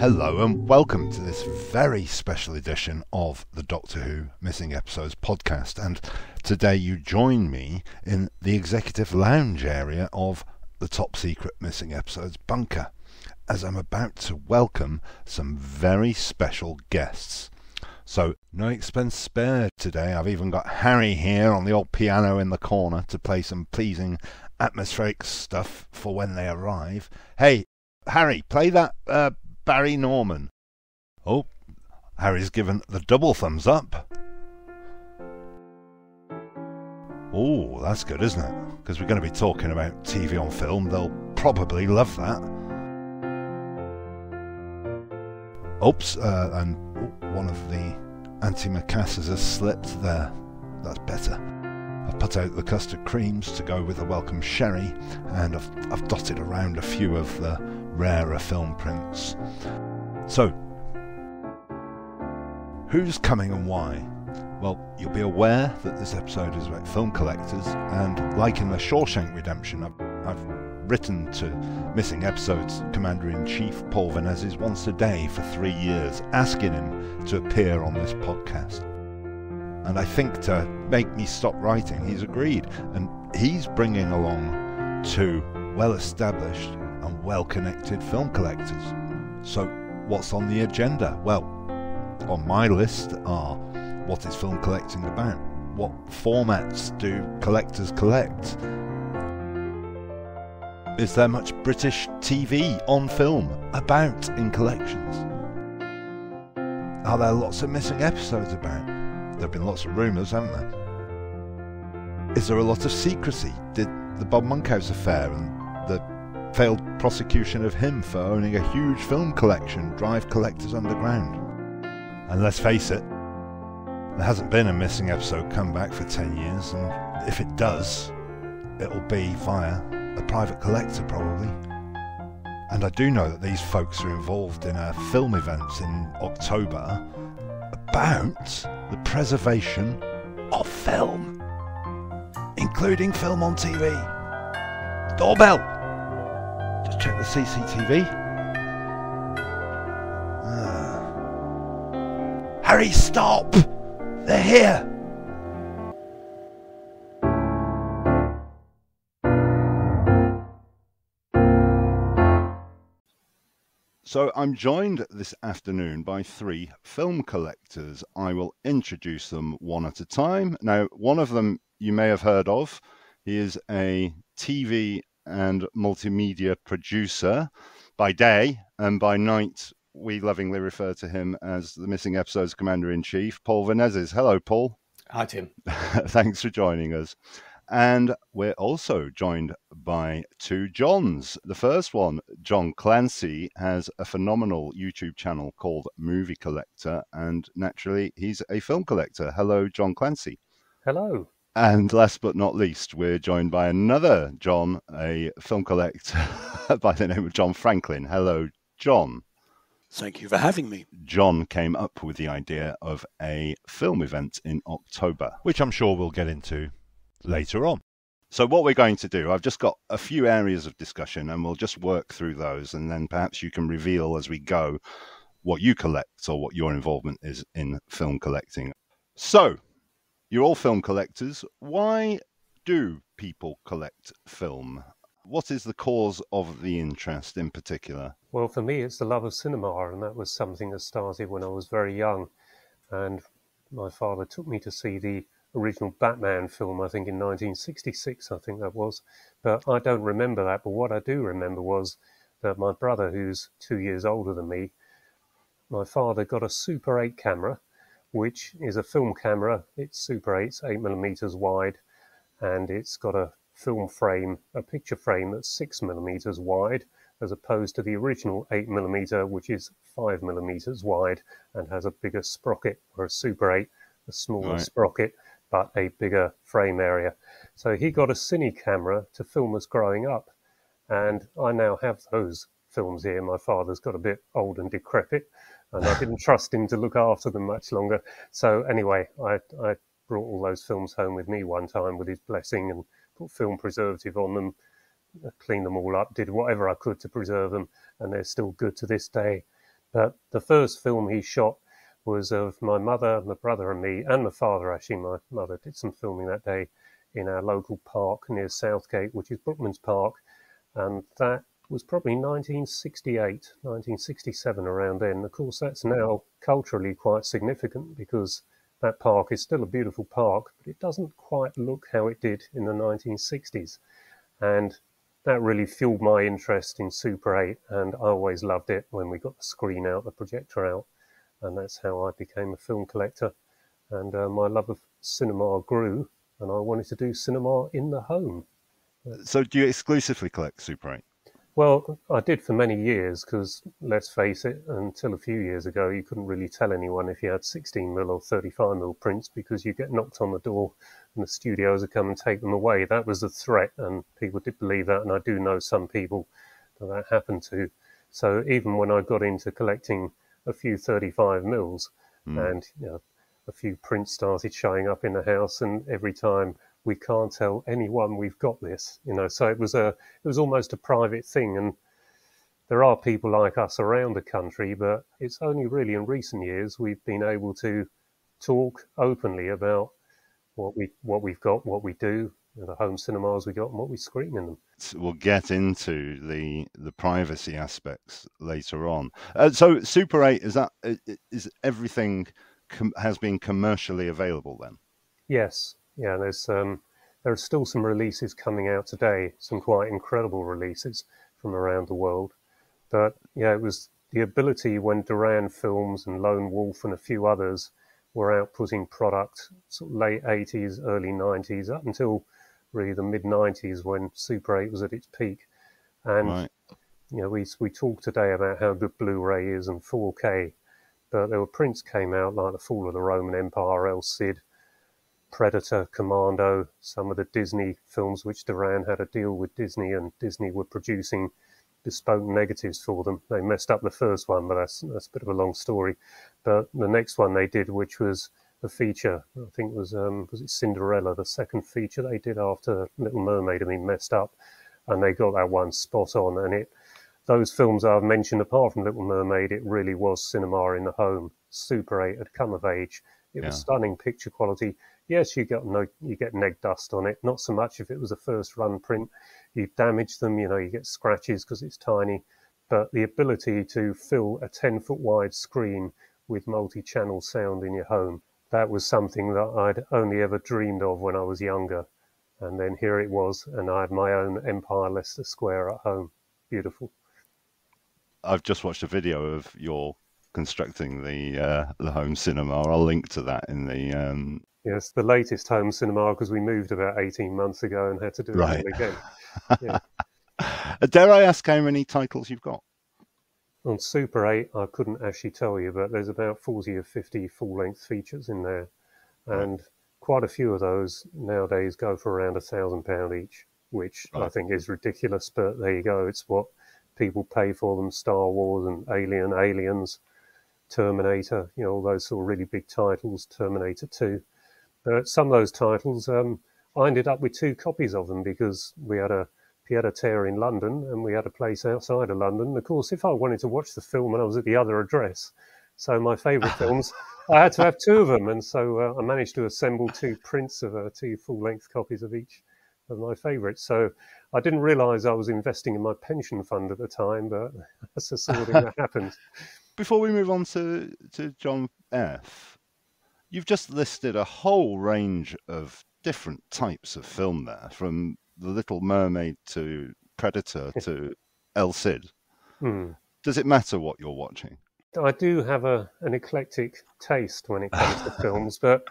Hello and welcome to this very special edition of the Doctor Who Missing Episodes podcast. And today you join me in the executive lounge area of the top secret Missing Episodes bunker, as I'm about to welcome some very special guests. So no expense spared today. I've even got Harry here on the old piano in the corner to play some pleasing atmospheric stuff for when they arrive. Hey, Harry, play that Barry Norman. Oh, Harry's given the double thumbs up. Oh, that's good, isn't it? Because we're going to be talking about TV on film. They'll probably love that. Oops, and one of the antimacassars has slipped there. That's better. I've put out the custard creams to go with the welcome sherry, and I've dotted around a few of the rarer film prints. So, who's coming and why? Well, you'll be aware that this episode is about film collectors, and like in the Shawshank Redemption, I've written to Missing Episodes Commander-in-Chief Paul Vanezis once a day for 3 years, asking him to appear on this podcast. And I think to make me stop writing, he's agreed, and he's bringing along two well-established and well-connected film collectors. So what's on the agenda? Well, on my list are: what is film collecting about? What formats do collectors collect? Is there much British TV on film about in collections? Are there lots of missing episodes about? There have been lots of rumours, haven't there? Is there a lot of secrecy? Did the Bob Monkhouse affair and the failed prosecution of him for owning a huge film collection drive collectors underground? And let's face it, there hasn't been a missing episode comeback for 10 years, and if it does, it'll be via a private collector probably. And I do know that these folks are involved in a film event in October about the preservation of film, including film on TV. Doorbell! Just check the CCTV. Harry, stop! They're here! So I'm joined this afternoon by three film collectors. I will introduce them one at a time. Now, one of them you may have heard of. He is a TV and multimedia producer by day, and by night we lovingly refer to him as the Missing Episodes Commander-in-Chief, Paul Vanezis. Hello, Paul. Hi, Tim. Thanks for joining us. And we're also joined by two Johns. The first one, John Clancy, has a phenomenal YouTube channel called Movie Collector, and naturally, he's a film collector. Hello, John Clancy. Hello. And last but not least, we're joined by another John, a film collector by the name of John Franklin. Hello, John. Thank you for having me. John came up with the idea of a film event in October, which I'm sure we'll get into later on. So what we're going to do, I've just got a few areas of discussion and we'll just work through those, and then perhaps you can reveal as we go what you collect or what your involvement is in film collecting. So, you're all film collectors. Why do people collect film? What is the cause of the interest in particular? Well, for me, it's the love of cinema, and that was something that started when I was very young. And my father took me to see the original Batman film, I think in 1966, I think that was. But I don't remember that. But what I do remember was that my brother, who's 2 years older than me, my father got a Super 8 camera, which is a film camera. It's Super 8, 8mm wide, and it's got a film frame, a picture frame that's 6mm wide, as opposed to the original 8mm, which is 5mm wide and has a bigger sprocket, or a Super 8, a smaller sprocket, but a bigger frame area. So he got a cine camera to film us growing up, and I now have those films here. My father's got a bit old and decrepit, and I didn't trust him to look after them much longer. So anyway, I brought all those films home with me one time with his blessing and put film preservative on them, cleaned them all up, did whatever I could to preserve them, and they're still good to this day. But the first film he shot was of my mother, my brother and me, and my father actually. My mother did some filming that day in our local park near Southgate, which is Brookman's Park. And that was probably 1968, 1967, around then. Of course, that's now culturally quite significant because that park is still a beautiful park, but it doesn't quite look how it did in the 1960s. And that really fueled my interest in Super 8, and I always loved it when we got the screen out, the projector out, and that's how I became a film collector. And my love of cinema grew, and I wanted to do cinema in the home. So do you exclusively collect Super 8? Well, I did for many years because, let's face it, until a few years ago, you couldn't really tell anyone if you had 16mm or 35mm prints because you get knocked on the door and the studios would come and take them away. That was the threat, and people did believe that, and I do know some people that happened to. So even when I got into collecting a few 35mm and a few prints started showing up in the house, and every time we can't tell anyone we've got this, so it was almost a private thing. And there are people like us around the country, but it's only really in recent years we've been able to talk openly about what we've got, what we do, the home cinemas we got, and what we screen in them. We'll get into the privacy aspects later on. So Super 8, is everything has been commercially available then? Yes. Yeah, there are still some releases coming out today, some quite incredible releases from around the world. But yeah, it was the ability when Duran Films and Lone Wolf and a few others were out putting product sort of late 80s, early 90s, up until really the mid-90s when Super 8 was at its peak. And we talked today about how good Blu-ray is and 4K, but there were prints came out like The Fall of the Roman Empire, El Cid, Predator, Commando, some of the Disney films which Duran had a deal with Disney, and Disney were producing bespoke negatives for them. They messed up the first one, but that's a bit of a long story. But the next one they did, which was a feature, I think was it Cinderella, the second feature they did after Little Mermaid had been messed up, and they got that one spot on. And those films I've mentioned, apart from Little Mermaid, it really was cinema in the home. Super 8 had come of age. It was stunning picture quality. Yes, you get neg dust on it. Not so much if it was a first run print. You damage them, you get scratches because it's tiny. But the ability to fill a 10-foot wide screen with multi-channel sound in your home, that was something that I'd only ever dreamed of when I was younger. And then here it was, and I had my own Empire Leicester Square at home. Beautiful. I've just watched a video of your constructing the home cinema. I'll link to that in the... Yes, the latest home cinema, because we moved about 18 months ago and had to do it all again. Yeah. Dare I ask how many titles you've got? On Super 8, I couldn't actually tell you, but there's about 40 or 50 full-length features in there. And quite a few of those nowadays go for around £1,000 each, which I think is ridiculous, but there you go. It's what people pay for them. Star Wars and Aliens, Terminator, all those sort of really big titles, Terminator 2. But some of those titles, I ended up with 2 copies of them because we had a pied-à-terre in London and we had a place outside of London. And of course, if I wanted to watch the film and I was at the other address, so my favourite films, I had to have 2 of them. And so I managed to assemble 2 prints of 2 full-length copies of each of my favourites. So I didn't realise I was investing in my pension fund at the time, but that's the sort of thing that happened. Before we move on to John F., you've just listed a whole range of different types of film there, from The Little Mermaid to Predator to El Cid. Does it matter what you're watching? I do have an eclectic taste when it comes to films, but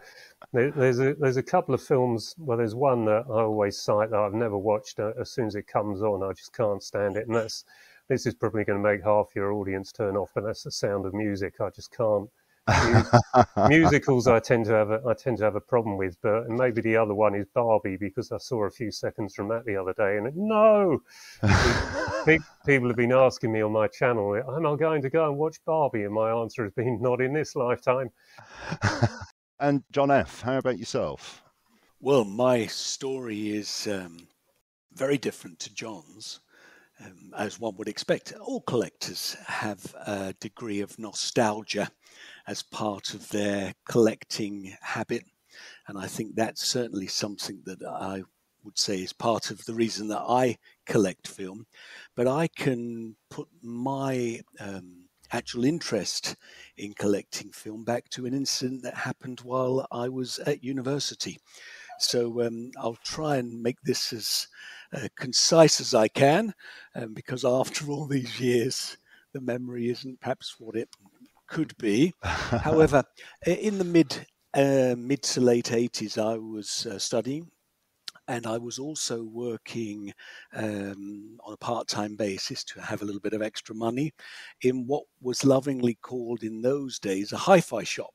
there's a couple of films. Well, there's one that I always cite that I've never watched. As soon as it comes on, I just can't stand it, and this is probably going to make half your audience turn off, but that's The Sound of Music. I just can't. Musicals I tend to have a problem with, but maybe the other one is Barbie, because I saw a few seconds from that the other day, and people have been asking me on my channel, am I going to go and watch Barbie? And my answer has been, not in this lifetime. And John F., how about yourself? Well, my story is very different to John's. as one would expect. All collectors have a degree of nostalgia as part of their collecting habit. And I think that's certainly something that I would say is part of the reason that I collect film. But I can put my actual interest in collecting film back to an incident that happened while I was at university. So I'll try and make this as concise as I can, because after all these years, the memory isn't perhaps what it could be. However, in the mid to late 80s, I was studying, and I was also working on a part-time basis to have a little bit of extra money in what was lovingly called in those days a hi-fi shop.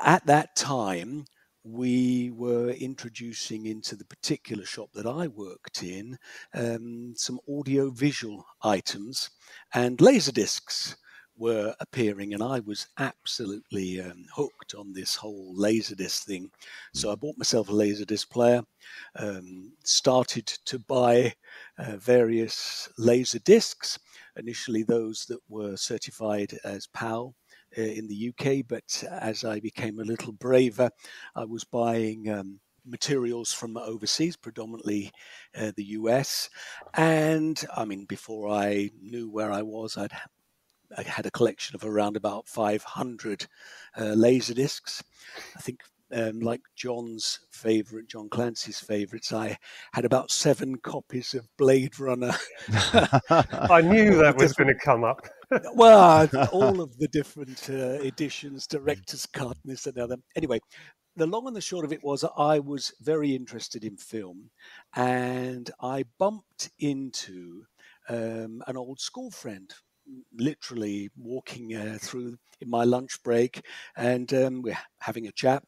At that time, we were introducing into the particular shop that I worked in some audio-visual items, and Laserdiscs were appearing, and I was absolutely hooked on this whole Laserdisc thing. So I bought myself a Laserdisc player, started to buy various Laserdiscs, initially those that were certified as PAL in the UK, but as I became a little braver, I was buying materials from overseas, predominantly the US. And I mean, before I knew where I was, I had a collection of around about 500 Laserdiscs. I think like John Clancy's favorites, I had about 7 copies of Blade Runner. I knew that was going to come up. Well, all of the different editions, director's cut, and this and the other. Anyway, the long and the short of it was I was very interested in film, and I bumped into an old school friend, literally walking through in my lunch break, and we're having a chat.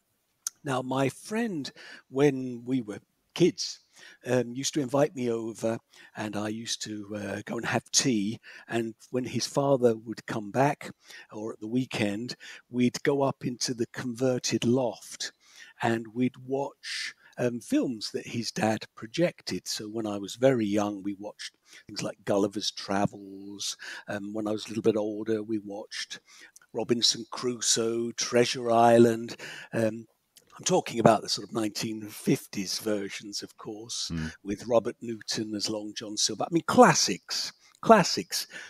Now, my friend, when we were kids, used to invite me over, and I used to go and have tea. And when his father would come back, or at the weekend, we'd go up into the converted loft, and we'd watch films that his dad projected. So when I was very young, we watched things like Gulliver's Travels. When I was a little bit older, we watched Robinson Crusoe, Treasure Island. I'm talking about the sort of 1950s versions, of course, with Robert Newton as Long John Silver. I mean, classics.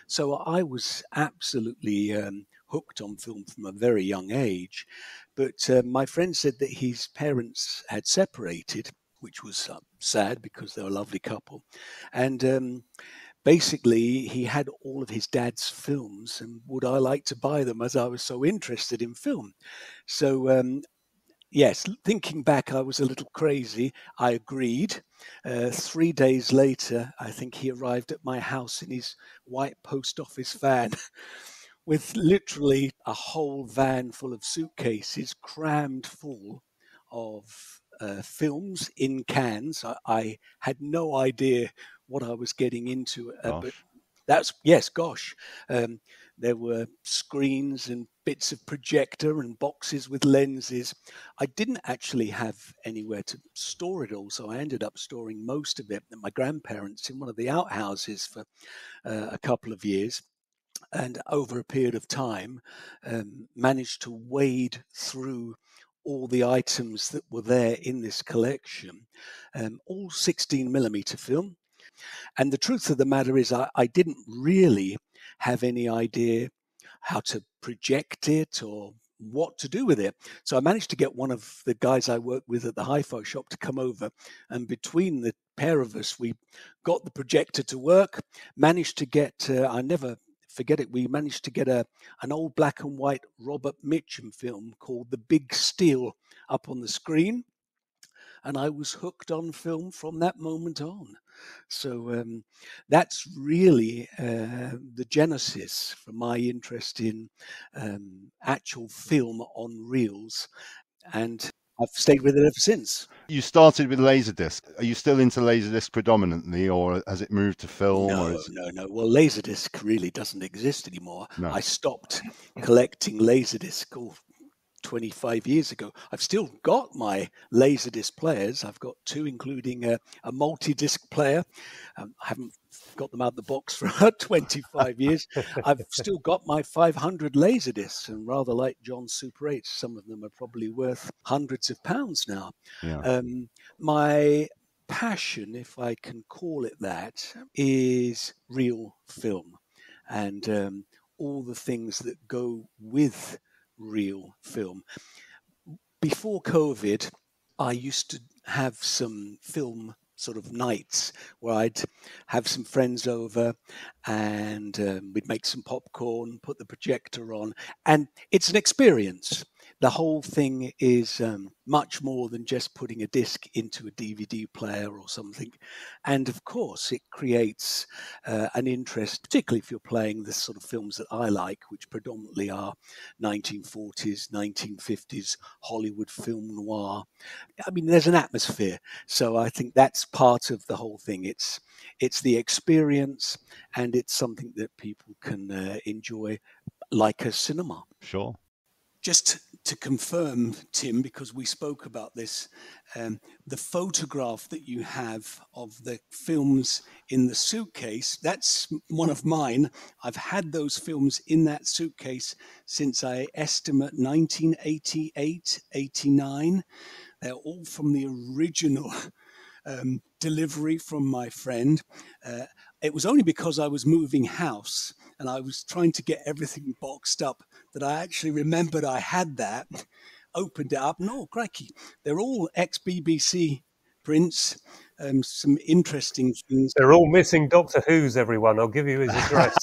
So I was absolutely hooked on film from a very young age. But my friend said that his parents had separated, which was sad because they were a lovely couple. And basically, he had all of his dad's films, and would I like to buy them, as I was so interested in film? So yes, thinking back, I was a little crazy. I agreed. 3 days later, I think he arrived at my house in his white post office van with literally a whole van full of suitcases crammed full of films in cans. I had no idea what I was getting into, but gosh. There were screens and bits of projector and boxes with lenses. I didn't actually have anywhere to store it all, so I ended up storing most of it at my grandparents' in one of the outhouses for a couple of years. And over a period of time, managed to wade through all the items that were there in this collection, all 16mm film. And the truth of the matter is I didn't really have any idea how to project it or what to do with it. So I managed to get one of the guys I worked with at the hi-fi shop to come over. And between the pair of us, we got the projector to work, managed to get, I never forget it, we managed to get an old black and white Robert Mitchum film called The Big Steal up on the screen. And I was hooked on film from that moment on. So that's really the genesis for my interest in actual film on reels. And I've stayed with it ever since. You started with Laserdisc. Are you still into Laserdisc predominantly, or has it moved to film? No. Well, Laserdisc really doesn't exist anymore. No. I stopped collecting Laserdisc 25 years ago. I've still got my Laserdisc players. I've got two, including a multi-disc player. I haven't got them out of the box for 25 years. I've still got my 500 Laserdiscs, and rather like John's Super 8, some of them are probably worth hundreds of pounds now. Yeah. My passion, if I can call it that, is real film, and all the things that go with real film. Before COVID, I used to have some film sort of nights where I'd have some friends over, and we'd make some popcorn, put the projector on, and it's an experience. The whole thing is much more than just putting a disc into a DVD player or something. And of course, it creates an interest, particularly if you're playing the sort of films that I like, which predominantly are 1940s, 1950s Hollywood film noir. I mean, there's an atmosphere. So I think that's part of the whole thing. It's the experience, and it's something that people can enjoy like a cinema. Sure. Just to confirm, Tim, because we spoke about this, the photograph that you have of the films in the suitcase, that's one of mine. I've had those films in that suitcase since I estimate 1988, 89. They're all from the original delivery from my friend. It was only because I was moving house and I was trying to get everything boxed up that I actually remembered I had that, opened it up, and oh, crikey, they're all ex-BBC prints, some interesting things. They're all missing Doctor Who's, everyone. I'll give you his address.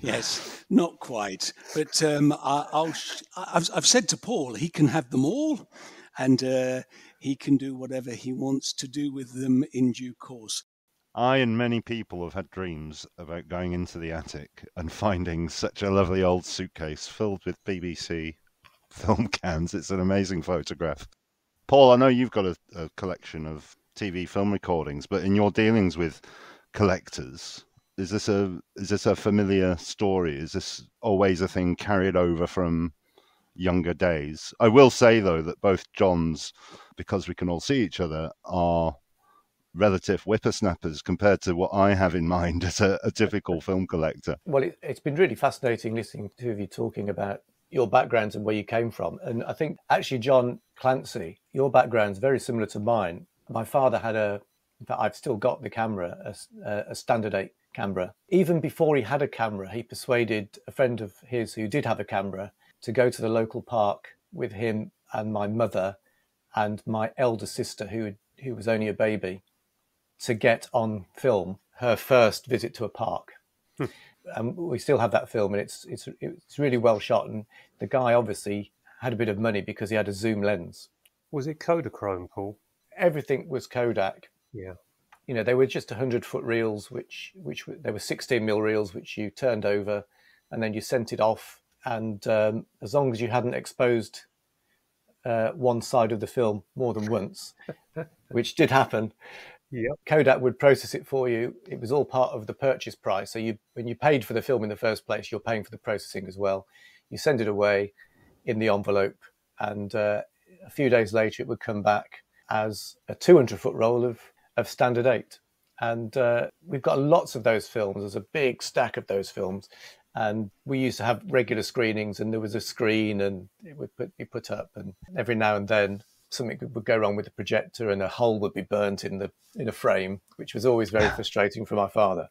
Yes, not quite. But I've said to Paul, he can have them all, and he can do whatever he wants to do with them in due course. I and many people have had dreams about going into the attic and finding such a lovely old suitcase filled with BBC film cans. It's an amazing photograph. Paul, I know you've got a collection of TV film recordings, but in your dealings with collectors, is this a familiar story? Is this always a thing carried over from younger days? I will say, though, that both Johns, because we can all see each other, are relative whippersnappers compared to what I have in mind as a typical film collector. Well, it's been really fascinating listening to two of you talking about your backgrounds and where you came from. And I think actually, John Clancy, your background's very similar to mine. My father had in fact, I've still got the camera, a Standard 8 camera. Even before he had a camera, he persuaded a friend of his who did have a camera to go to the local park with him and my mother and my elder sister, who was only a baby, to get on film her first visit to a park. And we still have that film, and it's really well shot. And the guy obviously had a bit of money because he had a zoom lens. Was it Kodachrome, Paul? Everything was Kodak. Yeah. You know, they were just 100-foot reels, which they were 16mm reels, which you turned over, and then you sent it off. And as long as you hadn't exposed one side of the film more than once, which did happen, yep, Kodak would process it for you. It was all part of the purchase price. So when you paid for the film in the first place, you're paying for the processing as well. You send it away in the envelope, and a few days later it would come back as a 200-foot roll of Standard 8. And we've got lots of those films. There's a big stack of those films. And we used to have regular screenings, and there was a screen, and it would be put up. And every now and then something would go wrong with the projector, and a hole would be burnt in a frame, which was always very frustrating for my father.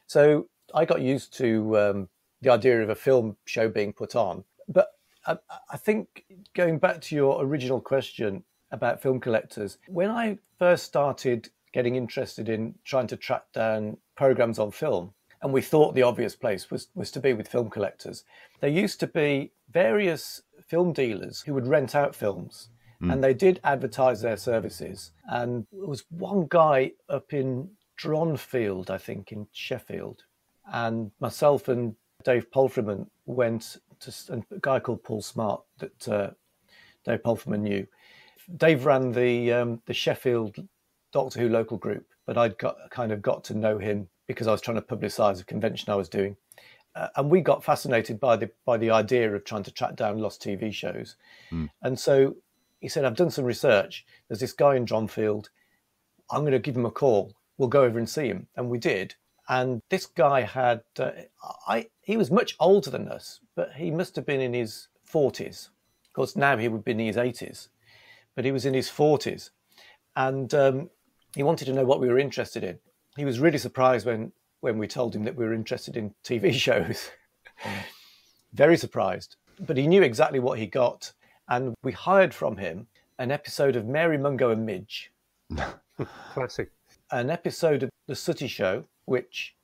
So I got used to the idea of a film show being put on. But I think going back to your original question about film collectors, when I first started getting interested in trying to track down programs on film, and we thought the obvious place was to be with film collectors, there used to be various film dealers who would rent out films, and they did advertise their services. And there was one guy up in Dronfield, I think, in Sheffield, and myself and Dave Polfreman went to a guy called Paul Smart that Dave Polfreman knew. Dave ran the Sheffield Doctor Who local group, but I'd got to know him because I was trying to publicise a convention I was doing. And we got fascinated by the idea of trying to track down lost TV shows. And so he said, I've done some research. There's this guy in Dronfield. I'm going to give him a call. We'll go over and see him. And we did. And this guy had, he was much older than us, but he must have been in his 40s. Of course, now he would be in his 80s, but he was in his 40s. And he wanted to know what we were interested in. He was really surprised when we told him that we were interested in TV shows. Very surprised. But he knew exactly what he got. And we hired from him an episode of Mary Mungo and Midge. Classic. An episode of The Sooty Show, which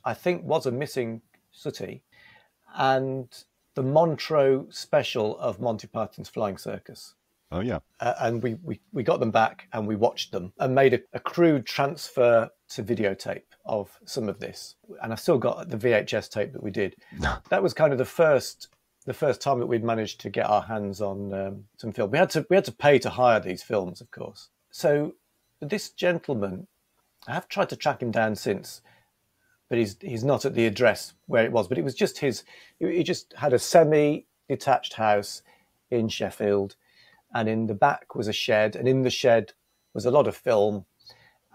I think was a missing Sooty, and the Montreux special of Monty Python's Flying Circus. Oh, yeah. And we got them back and we watched them and made a crude transfer to videotape of some of this. And I still got the VHS tape that we did. That was kind of the first time that we'd managed to get our hands on some film. We had to pay to hire these films, of course. So this gentleman, I have tried to track him down since, but he's not at the address where it was. But it was just he just had a semi-detached house in Sheffield, and in the back was a shed, and in the shed was a lot of film,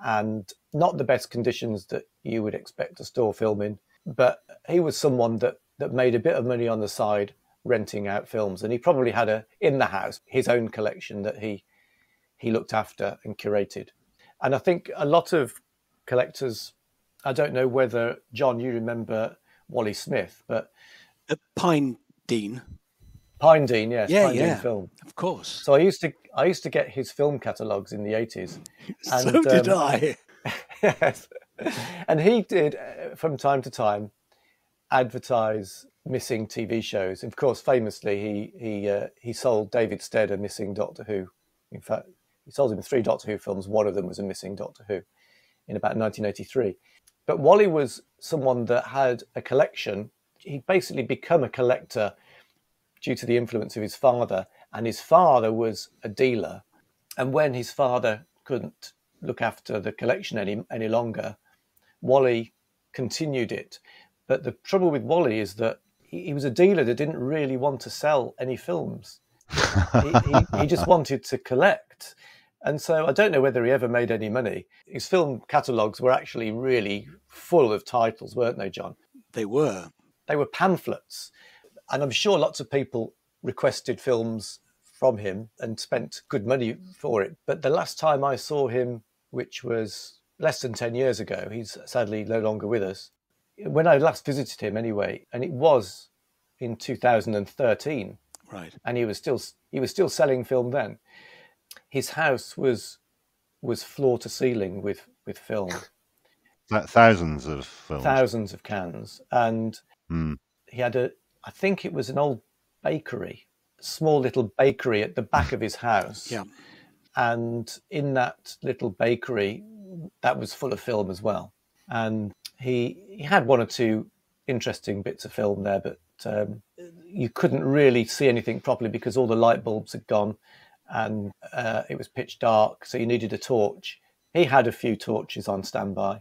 and not the best conditions that you would expect to store film in. But he was someone that made a bit of money on the side renting out films, and he probably had in the house his own collection that he looked after and curated. And I think a lot of collectors, I don't know whether, John, you remember Wally Smith, but Pine Dean. Pine Dean, yes, Yeah, Pine yeah, Dean Film. of course. So I used to get his film catalogues in the 80s. And, so did I. Yes. And he did, from time to time, advertise missing TV shows. Of course, famously, he sold David Stead a missing Doctor Who. In fact, he sold him 3 Doctor Who films. One of them was a missing Doctor Who in about 1983. But Wally was someone that had a collection. He'd basically become a collector due to the influence of his father. And his father was a dealer. And when his father couldn't look after the collection any longer, Wally continued it. But the trouble with Wally is that he was a dealer that didn't really want to sell any films. He just wanted to collect. And so I don't know whether he ever made any money. His film catalogues were actually really full of titles, weren't they, John? They were. They were pamphlets. And I'm sure lots of people requested films from him and spent good money for it. But the last time I saw him, which was less than 10 years ago, he's sadly no longer with us. When I last visited him anyway, and it was in 2013, right, and he was still selling film then. His house was floor to ceiling with film. Thousands of films. Thousands of cans. And he had I think it was an old bakery, small little bakery at the back of his house. Yeah. And in that little bakery, that was full of film as well. And he had 1 or 2 interesting bits of film there, but you couldn't really see anything properly because all the light bulbs had gone and it was pitch dark, so you needed a torch. He had a few torches on standby.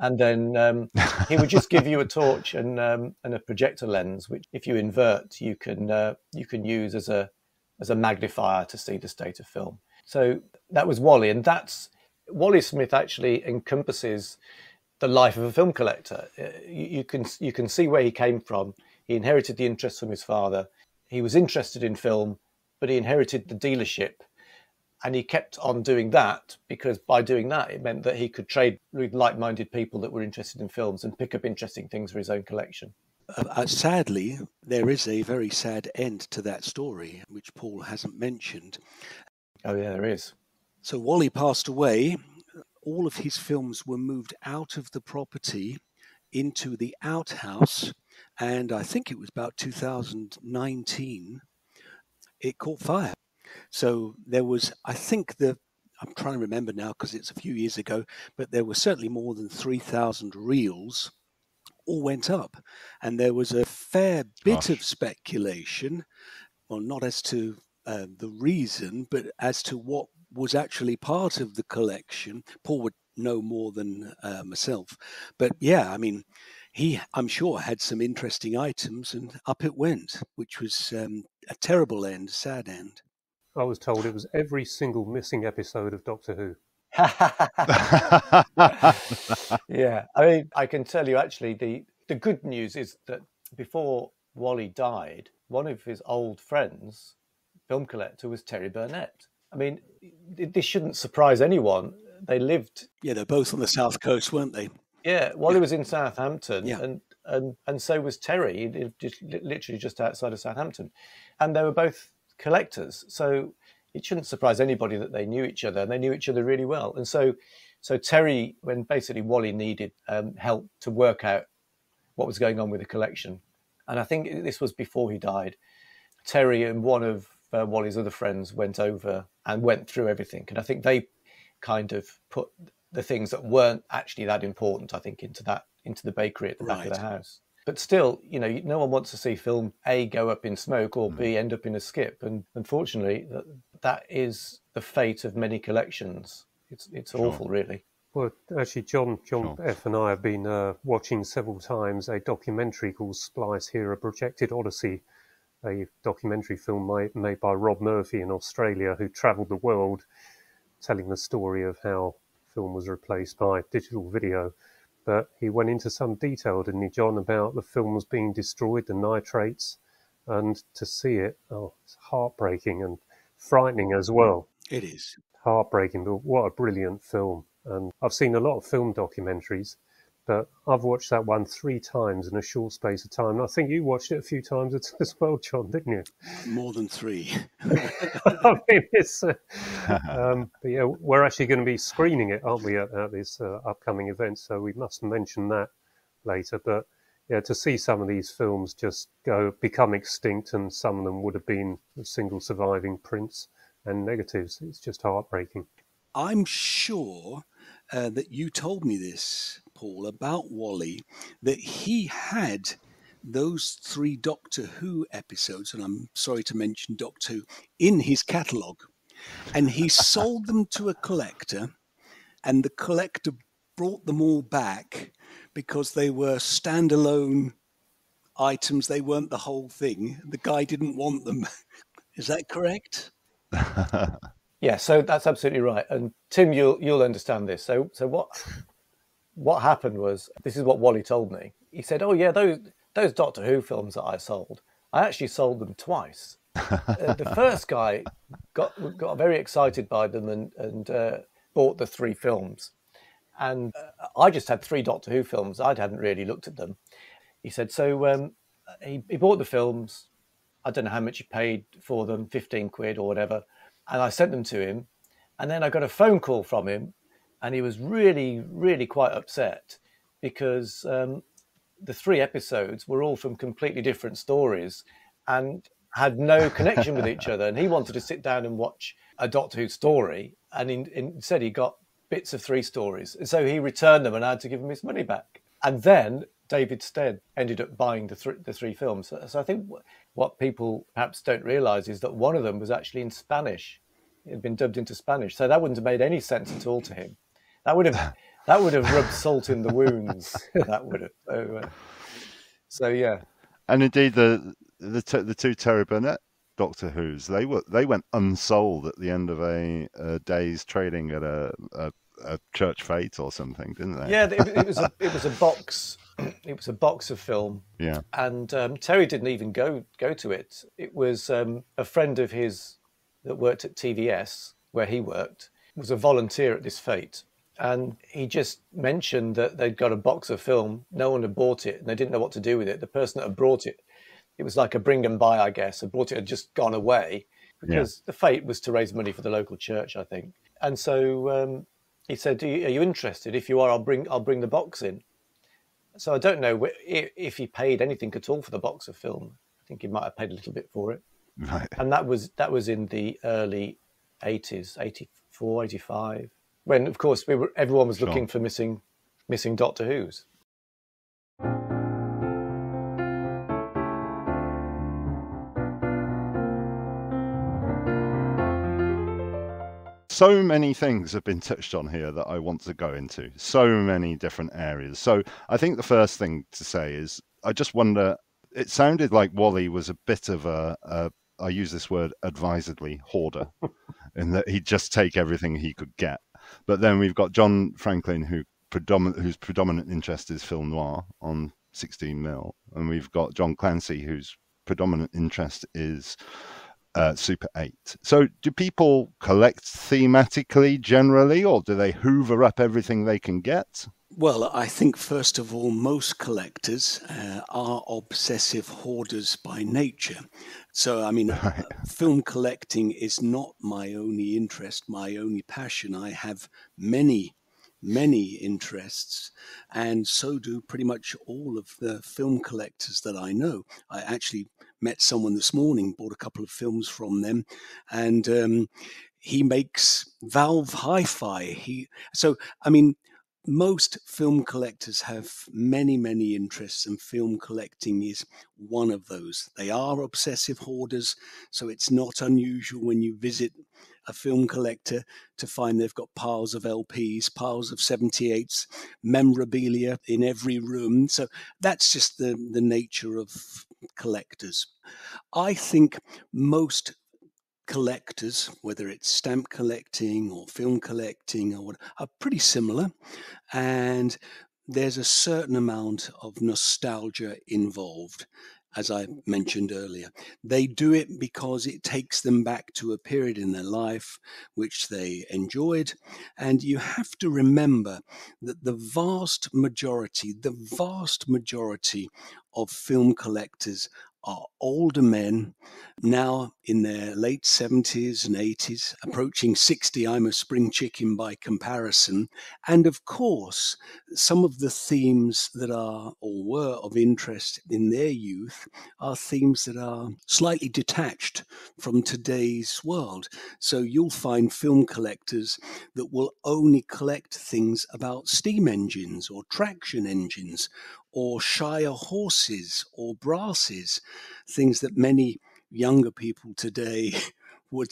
And then he would just give you a torch and a projector lens, which if you invert, you can use as a magnifier to see the state of film. So that was Wally, and Wally Smith actually encompasses the life of a film collector. You can see where he came from. He inherited the interest from his father. He was interested in film, but he inherited the dealership. And he kept on doing that because by doing that, it meant that he could trade with like-minded people that were interested in films and pick up interesting things for his own collection. Sadly, there is a very sad end to that story, which Paul hasn't mentioned. Oh, yeah, there is. So Wally passed away. All of his films were moved out of the property into the outhouse. And I think it was about 2019, it caught fire. So there was, I think I'm trying to remember now because it's a few years ago, but there were certainly more than 3,000 reels all went up. And there was a fair bit of speculation, well, not as to the reason, but as to what was actually part of the collection. Paul would know more than myself. But yeah, I mean, he, I'm sure, had some interesting items, and up it went, which was a terrible end, sad end. I was told it was every single missing episode of Doctor Who. Yeah, I mean, I can tell you actually the good news is that before Wally died, one of his old friends, film collector, was Terry Burnett. I mean, this shouldn't surprise anyone. They lived... Yeah, they're both on the south coast, weren't they? Yeah, Wally was in Southampton, Yeah. and so was Terry. He lived literally just outside of Southampton. And they were both collectors, so it shouldn't surprise anybody that they knew each other, and they knew each other really well. And so Terry, when basically Wally needed help to work out what was going on with the collection, and I think this was before he died, Terry and one of Wally's other friends went over and went through everything. And I think they kind of put the things that weren't actually that important, I think, into the bakery at the back of the house. But still, you know, no one wants to see film A go up in smoke or B end up in a skip. And unfortunately, that is the fate of many collections. It's awful, really. Well, actually, John F. and I have been watching several times a documentary called Splice Here, A Projected Odyssey, a documentary film made by Rob Murphy in Australia, who travelled the world telling the story of how film was replaced by digital video. But he went into some detail, didn't he, John, about the films being destroyed, the nitrates, and to see it, it's heartbreaking and frightening as well. It is. Heartbreaking, but what a brilliant film. And I've seen a lot of film documentaries, but I've watched that one 3 times in a short space of time. And I think you watched it a few times as well, John, didn't you? More than 3. I mean, it's... but yeah, we're actually going to be screening it, aren't we, at this upcoming event, so we must mention that later. But yeah, to see some of these films just become extinct, and some of them would have been single surviving prints and negatives, it's just heartbreaking. I'm sure that you told me this, Paul, about Wally, that he had those 3 Doctor Who episodes, and I'm sorry to mention Doctor Who, in his catalogue. And he sold them to a collector, and the collector brought them all back because they were standalone items. They weren't the whole thing. The guy didn't want them. Is that correct? Yeah, so that's absolutely right. And Tim, you'll understand this. So what happened was, this is what Wally told me. He said, "Oh yeah, those Doctor Who films that I sold, I actually sold them twice. The first guy got very excited by them and bought the 3 films, and I just had 3 Doctor Who films. I hadn't really looked at them." He said, so he bought the films. I don't know how much he paid for them, 15 quid or whatever. And I sent them to him. And then I got a phone call from him, and he was really, really quite upset because the 3 episodes were all from completely different stories and had no connection with each other. And he wanted to sit down and watch a Doctor Who story. And instead he got bits of 3 stories. And so he returned them, and I had to give him his money back. And then David Stead ended up buying the 3 films. So I think what people perhaps don't realise is that one of them was actually in Spanish. It had been dubbed into Spanish. So that wouldn't have made any sense at all to him. That would have rubbed salt in the wounds. That would have. So yeah. And indeed, the 2 Terry Burnett Doctor Who's, they went unsold at the end of a day's trading at a church fete or something, didn't they? Yeah, it was a box. It was a box of film. Yeah. And Terry didn't even go to it. It was a friend of his that worked at TVS, where he worked, was a volunteer at this fete. And he just mentioned that they'd got a box of film. No one had bought it, and they didn't know what to do with it. The person that had brought it, it was like a bring and buy, I guess. Had brought it, had just gone away because the fete was to raise money for the local church, I think. And so he said, are you interested? If you are, I'll bring the box in. So I don't know if he paid anything at all for the box of film. I think he might have paid a little bit for it. Right. And that was in the early 80s, 84, 85, when, of course, everyone was looking for missing Doctor Who's. so many things have been touched on here that I want to go into. So many different areas. So I think the first thing to say is, I just wonder, it sounded like Wally was a bit of I use this word advisedly, hoarder, in that he'd just take everything he could get. But then we've got John Franklin, whose predominant interest is film noir on 16mm, and we've got John Clancy, whose predominant interest is Super 8. So do people collect thematically generally, or do they hoover up everything they can get? Well, I think, first of all, most collectors are obsessive hoarders by nature. So, I mean, film collecting is not my only interest, my only passion. I have many interests, and so do pretty much all of the film collectors that I know. I actually met someone this morning, bought a couple of films from them, and he makes Valve Hi-Fi. Most film collectors have many interests, and film collecting is one of those. They are obsessive hoarders, so it's not unusual when you visit a film collector to find they've got piles of LPs, piles of 78s, memorabilia in every room. So that's just the nature of collectors. I think most collectors, whether it's stamp collecting or film collecting or what, are pretty similar, and there's a certain amount of nostalgia involved. As I mentioned earlier, they do it because it takes them back to a period in their life which they enjoyed. And you have to remember that the vast majority of film collectors are older men, now in their late 70s and 80s, approaching 60. I'm a spring chicken by comparison. And of course, some of the themes that are or were of interest in their youth are themes that are slightly detached from today's world. So you'll find film collectors that will only collect things about steam engines or traction engines or Shire horses or brasses, things that many younger people today would,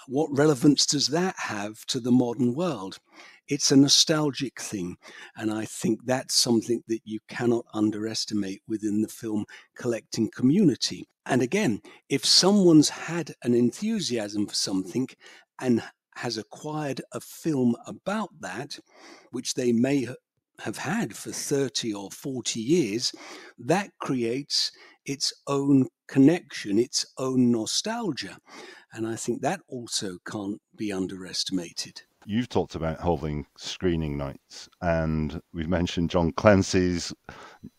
what relevance does that have to the modern world? It's a nostalgic thing, and I think that's something that you cannot underestimate within the film collecting community. And again, if someone's had an enthusiasm for something and has acquired a film about that, which they may have had for 30 or 40 years, that creates its own connection, its own nostalgia. And I think that also can't be underestimated. You've talked about holding screening nights, and we've mentioned John Clancy's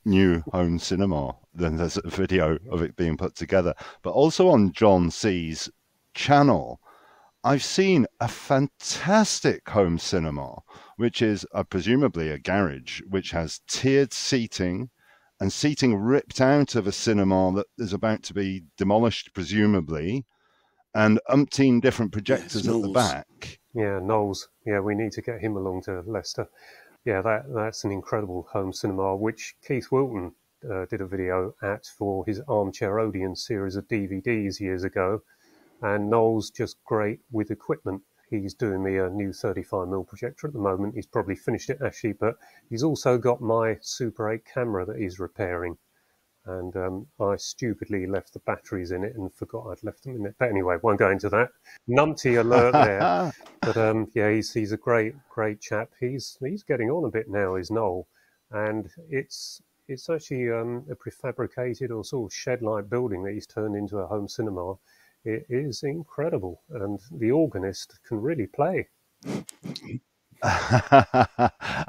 new home cinema. Then there's a video of it being put together. But also on John C's channel, I've seen a fantastic home cinema, which is presumably a garage, which has tiered seating and seating ripped out of a cinema that is about to be demolished, presumably, and umpteen different projectors at the back. Yeah, Knowles. Yeah, we need to get him along to Leicester. Yeah, that's an incredible home cinema, which Keith Wilton did a video at for his Armchair Odeon series of DVDs years ago. And Knowles just great with equipment. He's doing me a new 35mm projector at the moment. He's probably finished it, actually, but he's also got my Super 8 camera that he's repairing. And I stupidly left the batteries in it and forgot I'd left them in it. But anyway, won't go into that. Numpty alert there. But yeah, he's a great chap. He's getting on a bit now, is Noel. And it's actually a prefabricated or sort of shed-like building that he's turned into a home cinema. It is incredible, and the organist can really play.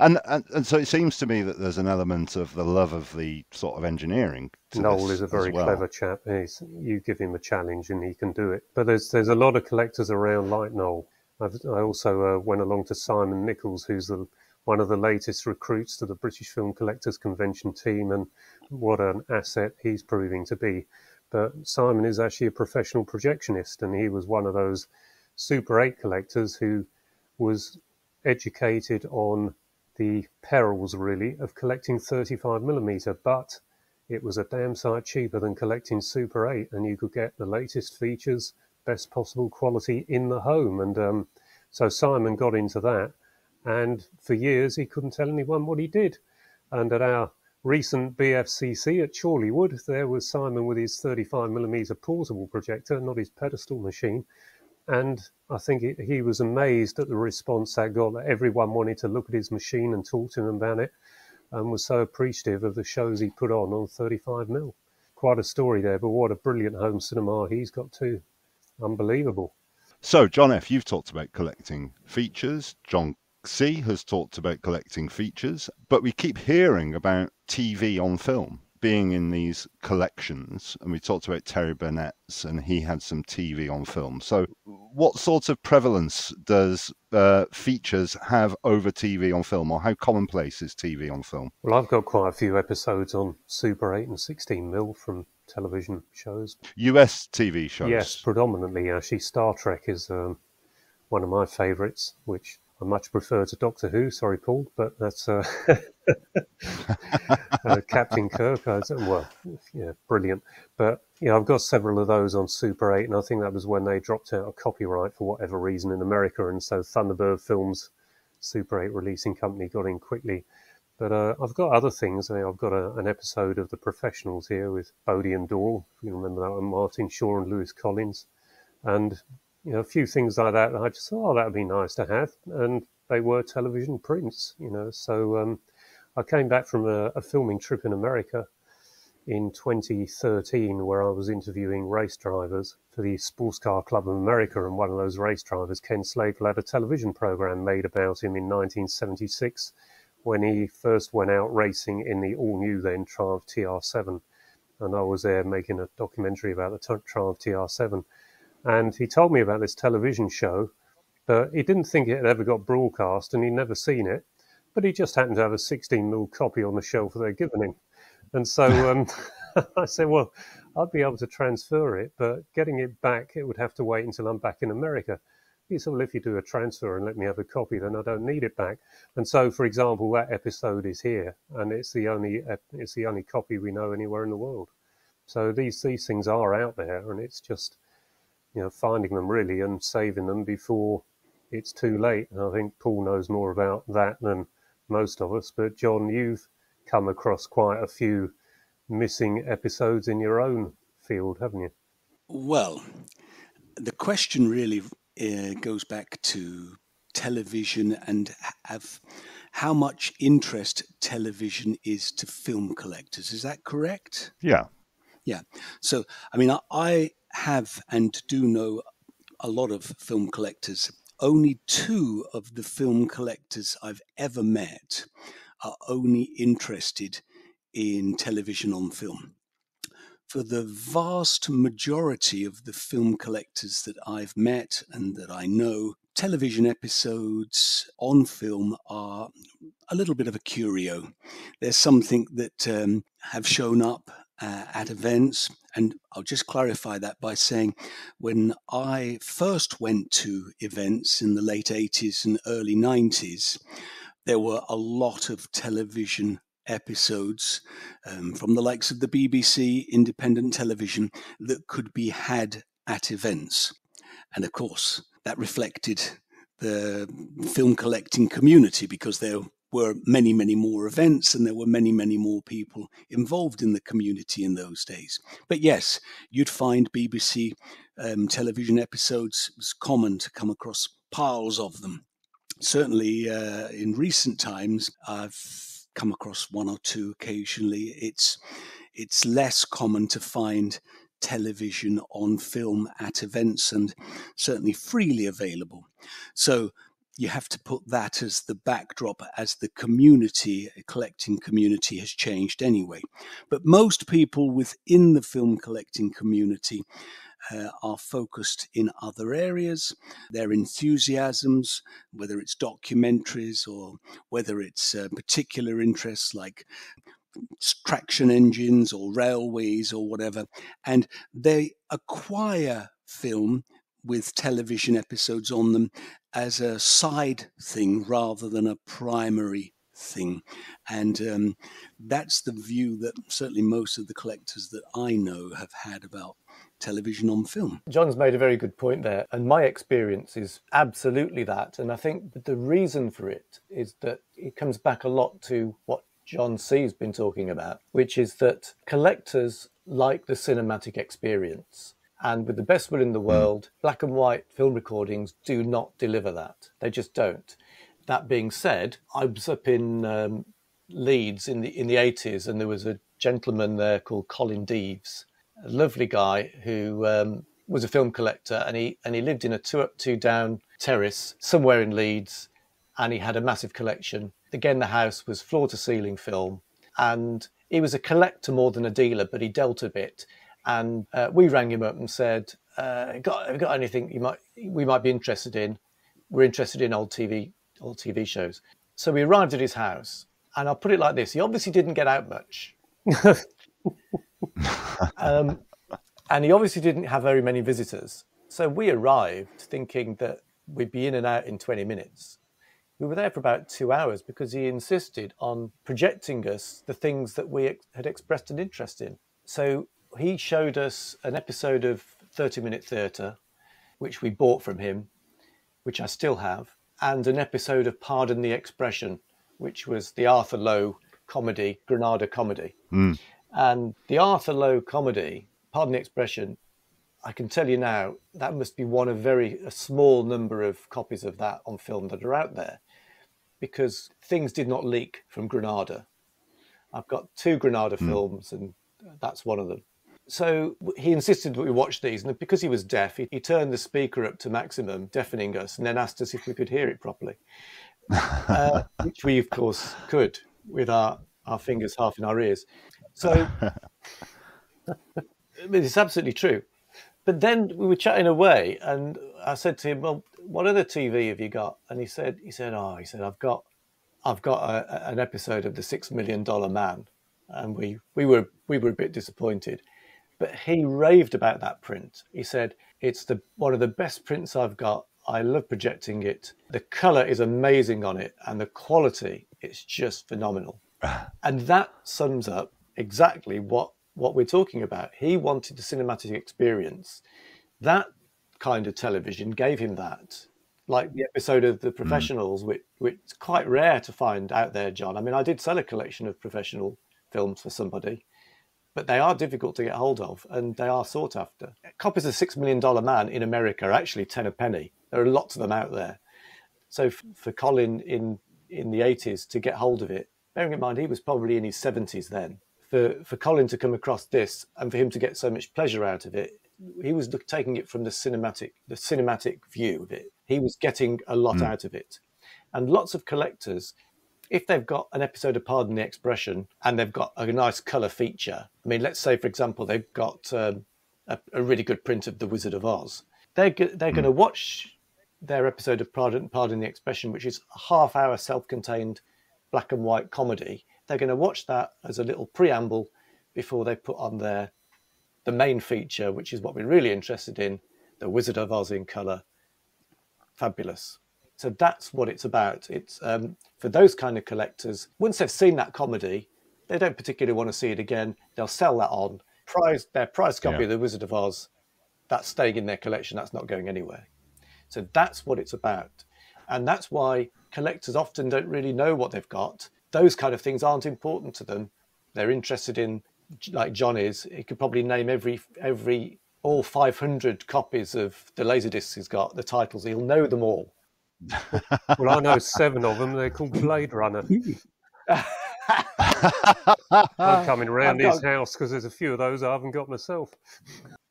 and so it seems to me that there's an element of the love of the sort of engineering. Noel is a very clever chap. You give him a challenge and he can do it. But there's a lot of collectors around like Noel. I also went along to Simon Nichols, who's one of the latest recruits to the British Film Collectors Convention team, and what an asset he's proving to be. But Simon is actually a professional projectionist, and he was one of those Super 8 collectors who was educated on the perils, really, of collecting 35mm, but it was a damn sight cheaper than collecting Super 8, and you could get the latest features, best possible quality in the home. And so Simon got into that, and for years he couldn't tell anyone what he did. And at our recent BFCC at Chorleywood, there was Simon with his 35mm portable projector, not his pedestal machine. And I think he was amazed at the response that got, that everyone wanted to look at his machine and talk to him about it, and was so appreciative of the shows he put on 35mm. Quite a story there, but what a brilliant home cinema he's got too. Unbelievable. So, John F., you've talked about collecting features. John C. has talked about collecting features, but we keep hearing about TV on film being in these collections, and we talked about Terry Burnett's, and he had some TV on film. So what sort of prevalence does features have over TV on film, or how commonplace is TV on film? Well, I've got quite a few episodes on Super 8 and 16mm from television shows. US TV shows? Yes, predominantly, actually. Star Trek is one of my favourites, which I much prefer to Doctor Who. Sorry, Paul, but that's Captain Kirk. Brilliant. But I've got several of those on Super 8, and I think that was when they dropped out of copyright for whatever reason in America, and so Thunderbird Films, Super 8 releasing company, got in quickly. But I've got other things. I've got an episode of The Professionals here with Bodie and Dahl, if you remember that one, Martin Shaw and Lewis Collins, and a few things like that. I just thought, that would be nice to have. And they were television prints, So I came back from a filming trip in America in 2013 where I was interviewing race drivers for the Sports Car Club of America. And one of those race drivers, Ken Slagle, had a television program made about him in 1976 when he first went out racing in the all-new then Triumph TR7. And I was there making a documentary about the Triumph TR7. And he told me about this television show, but he didn't think it had ever got broadcast, and he'd never seen it. But he just happened to have a 16mm copy on the shelf that they'd given him. And so I said, well, I'd be able to transfer it, but getting it back, it would have to wait until I'm back in America. He said, well, if you do a transfer and let me have a copy, then I don't need it back. And so, for example, that episode is here, and it's the only copy we know anywhere in the world. So these things are out there, and it's just finding them really and saving them before it's too late. And I think Paul knows more about that than most of us. But John, you've come across quite a few missing episodes in your own field, haven't you? Well, the question really goes back to television and how much interest television is to film collectors. Is that correct? Yeah. Yeah. So, I have and do know a lot of film collectors. Only 2 of the film collectors I've ever met are only interested in television on film. For the vast majority of the film collectors that I've met and that I know, television episodes on film are a little bit of a curio. There's something that have shown up at events, and I'll just clarify that by saying when I first went to events in the late 80s and early 90s, there were a lot of television episodes from the likes of the BBC, independent television, that could be had at events. And of course, that reflected the film collecting community because there were many, many more events and there were many, many more people involved in the community in those days. But yes, you'd find BBC television episodes. It was common to come across piles of them. Certainly in recent times, I've come across 1 or 2 occasionally. It's less common to find television on film at events and certainly freely available. So you have to put that as the backdrop as the community, a collecting community, has changed anyway. But most people within the film collecting community are focused in other areas. Their enthusiasms, whether it's documentaries or whether it's particular interests like traction engines or railways or whatever, and they acquire film with television episodes on them as a side thing rather than a primary thing. And that's the view that certainly most of the collectors that I know have had about television on film. John's made a very good point there, and my experience is absolutely that. And I think the reason for it is that it comes back a lot to what John C's been talking about, which is that collectors like the cinematic experience. And with the best will in the world, black and white film recordings do not deliver that. They just don't. That being said, I was up in Leeds in the 80s, and there was a gentleman there called Colin Deves, a lovely guy who was a film collector, and he lived in a 2-up 2-down terrace somewhere in Leeds, and he had a massive collection. Again, the house was floor-to-ceiling film, and he was a collector more than a dealer, but he dealt a bit. And we rang him up and said, have you got anything we might be interested in? We're interested in old TV shows. So we arrived at his house, and I'll put it like this. He obviously didn't get out much. And he obviously didn't have very many visitors. So we arrived thinking that we'd be in and out in 20 minutes. We were there for about 2 hours because he insisted on projecting us the things that we had expressed an interest in. So he showed us an episode of 30-Minute Theatre, which we bought from him, which I still have, and an episode of Pardon the Expression, which was the Arthur Lowe comedy, Granada comedy. And the Arthur Lowe comedy, Pardon the Expression, I can tell you now, that must be one of a small number of copies of that on film that are out there, because things did not leak from Granada. I've got 2 Granada films, and that's one of them. So he insisted that we watch these, and because he was deaf, he turned the speaker up to maximum, deafening us, and then asked us if we could hear it properly, which we, of course, could, with our fingers half in our ears. So it's absolutely true. But then we were chatting away, and I said to him, "Well, what other TV have you got?" And he said, "I've got an episode of The $6 Million Man," and we were a bit disappointed. But he raved about that print. He said, "It's one of the best prints I've got. I love projecting it. The colour is amazing on it, and the quality, it's just phenomenal." And that sums up exactly what we're talking about. He wanted the cinematic experience. That kind of television gave him that. Like the episode of The Professionals, which is quite rare to find out there, John. I mean, I did sell a collection of professional films for somebody, but they are difficult to get hold of, and they are sought after. Copies of $6 Million Man in America are actually 10 a penny. There are lots of them out there. So for Colin in the 80s to get hold of it, bearing in mind he was probably in his 70s then, for Colin to come across this and for him to get so much pleasure out of it, he was taking it from the cinematic view of it. He was getting a lot out of it. And lots of collectors, if they've got an episode of Pardon the Expression and they've got a nice colour feature, I mean, let's say, for example, they've got a really good print of The Wizard of Oz, they're going to watch their episode of Pardon the Expression, which is a half-hour self-contained black and white comedy. They're going to watch that as a little preamble before they put on the main feature, which is what we're really interested in, The Wizard of Oz in colour. Fabulous. So that's what it's about. It's for those kind of collectors, once they've seen that comedy, they don't particularly want to see it again. They'll sell that on. Their prize copy of The Wizard of Oz, that's staying in their collection. That's not going anywhere. So that's what it's about. And that's why collectors often don't really know what they've got. Those kind of things aren't important to them. They're interested in, like John is, he could probably name all 500 copies of the Laserdiscs he's got, the titles. He'll know them all. Well, I know 7 of them. They're called Blade Runner. I'm coming around his house because there's a few of those I haven't got myself.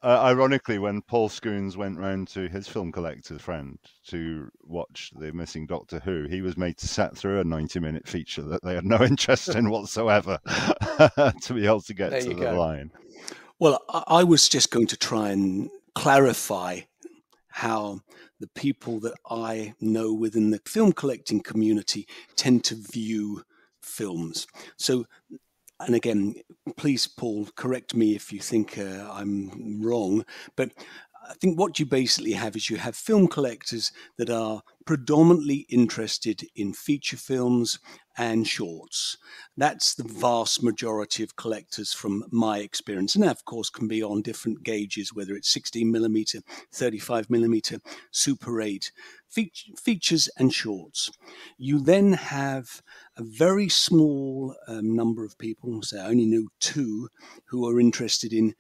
Ironically, when Paul Scoons went round to his film collector friend to watch The Missing Doctor Who, he was made to sat through a 90-minute feature that they had no interest in whatsoever to be able to get to the line. Well, I was just going to try and clarify how the people that I know within the film collecting community tend to view films. So, and again, please, Paul, correct me if you think I'm wrong, but I think what you basically have is you have film collectors that are predominantly interested in feature films and shorts. That's the vast majority of collectors from my experience. And that, of course, can be on different gauges, whether it's 16mm, 35mm, Super 8, features and shorts. You then have a very small number of people, so I only knew 2, who are interested in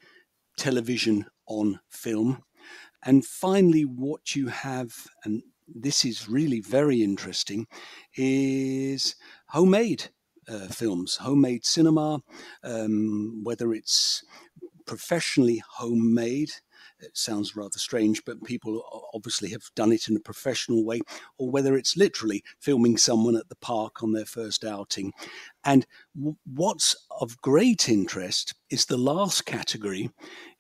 television on film. And finally, what you have, and this is really very interesting, is homemade films, homemade cinema, whether it's professionally homemade. It sounds rather strange, but people obviously have done it in a professional way, or whether it's literally filming someone at the park on their first outing. And what's of great interest is the last category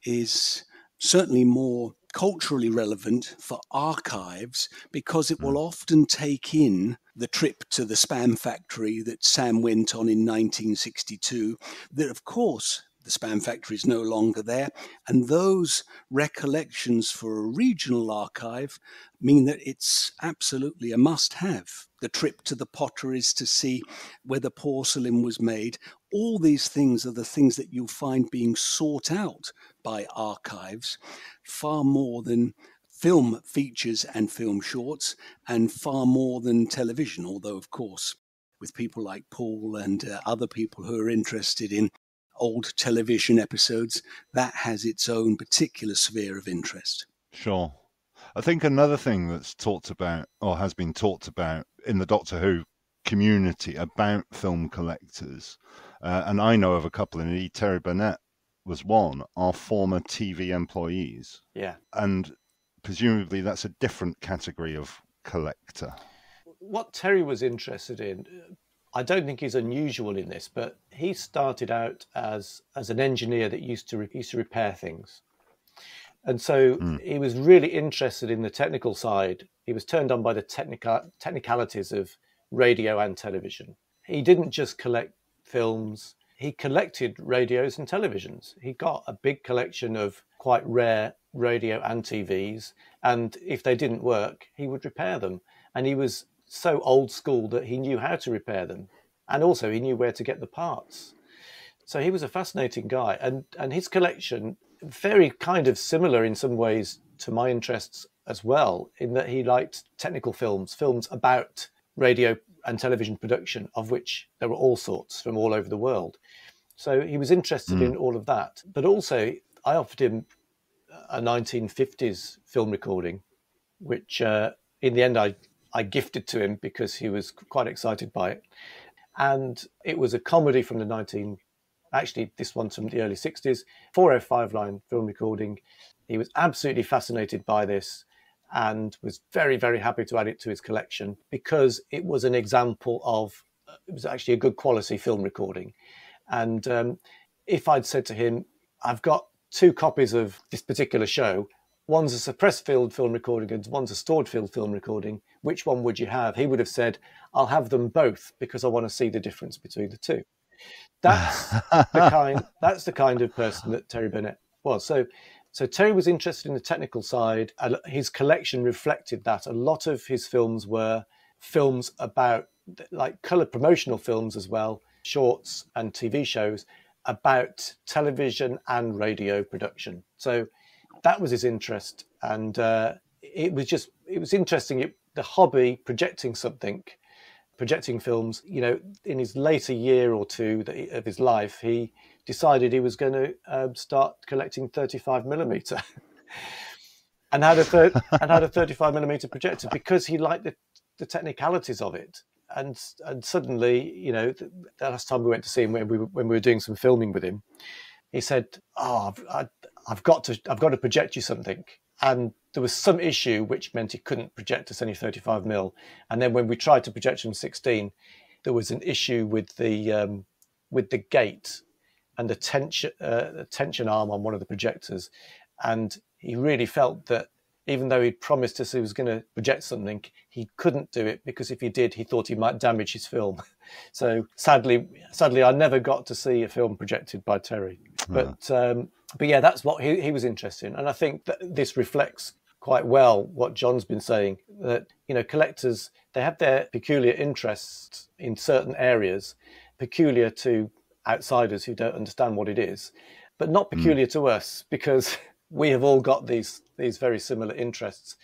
is certainly more culturally relevant for archives, because it will often take in the trip to the Spam Factory that Sam went on in 1962, that of course the Spam Factory is no longer there, and those recollections for a regional archive mean that it's absolutely a must-have. The trip to the potteries to see where the porcelain was made. All these things are the things that you'll find being sought out by archives far more than film features and film shorts, and far more than television, although of course with people like Paul and other people who are interested in old television episodes, that has its own particular sphere of interest. Sure. I think another thing that's talked about, or has been talked about in the Doctor Who community about film collectors, and I know of a couple, and indeed Terry Burnett was one, are former TV employees. Yeah. And presumably that's a different category of collector. What Terry was interested in, I don't think he's unusual in this, but he started out as an engineer that used to repair things. And so he was really interested in the technical side. He was turned on by the technicalities of radio and television. He didn't just collect films, he collected radios and televisions. He got a big collection of quite rare radio and TVs, and if they didn't work, he would repair them. And he was so old school that he knew how to repair them, and also he knew where to get the parts. So he was a fascinating guy, and his collection, very kind of similar in some ways to my interests as well, in that he liked technical films about radio and television production, of which there were all sorts from all over the world. So he was interested in all of that. But also I offered him a 1950s film recording, which in the end I gifted to him because he was quite excited by it. And it was a comedy from this one's from the early 60s, 405-line film recording. He was absolutely fascinated by this and was very, very happy to add it to his collection because it was an example of, it was actually a good quality film recording. And if I'd said to him, I've got 2 copies of this particular show, one's a suppressed field film recording and one's a stored field film recording, which one would you have? He would have said, I'll have them both because I want to see the difference between the 2. That's the kind of person that Terry Burnett was. So Terry was interested in the technical side, and his collection reflected that. A lot of his films were films about, like colour promotional films as well, shorts and TV shows about television and radio production. So that was his interest, and it was interesting. The hobby, projecting films, in his later year or 2 of his life, he decided he was going to start collecting 35mm and had a 35mm projector because he liked the technicalities of it. And suddenly, the last time we went to see him when we were doing some filming with him, he said, I've got to project you something. And there was some issue which meant he couldn't project us any 35mm. And then when we tried to project him 16, there was an issue with the gate and the tension arm on one of the projectors. And he really felt that even though he'd promised us he was going to project something, he couldn't do it because if he did, he thought he might damage his film. So sadly, I never got to see a film projected by Terry. But But yeah, that's what he was interested in. And I think that this reflects quite well what John's been saying, that, you know, collectors, they have their peculiar interests in certain areas, peculiar to outsiders who don't understand what it is, but not peculiar to us, because we have all got these very similar interests.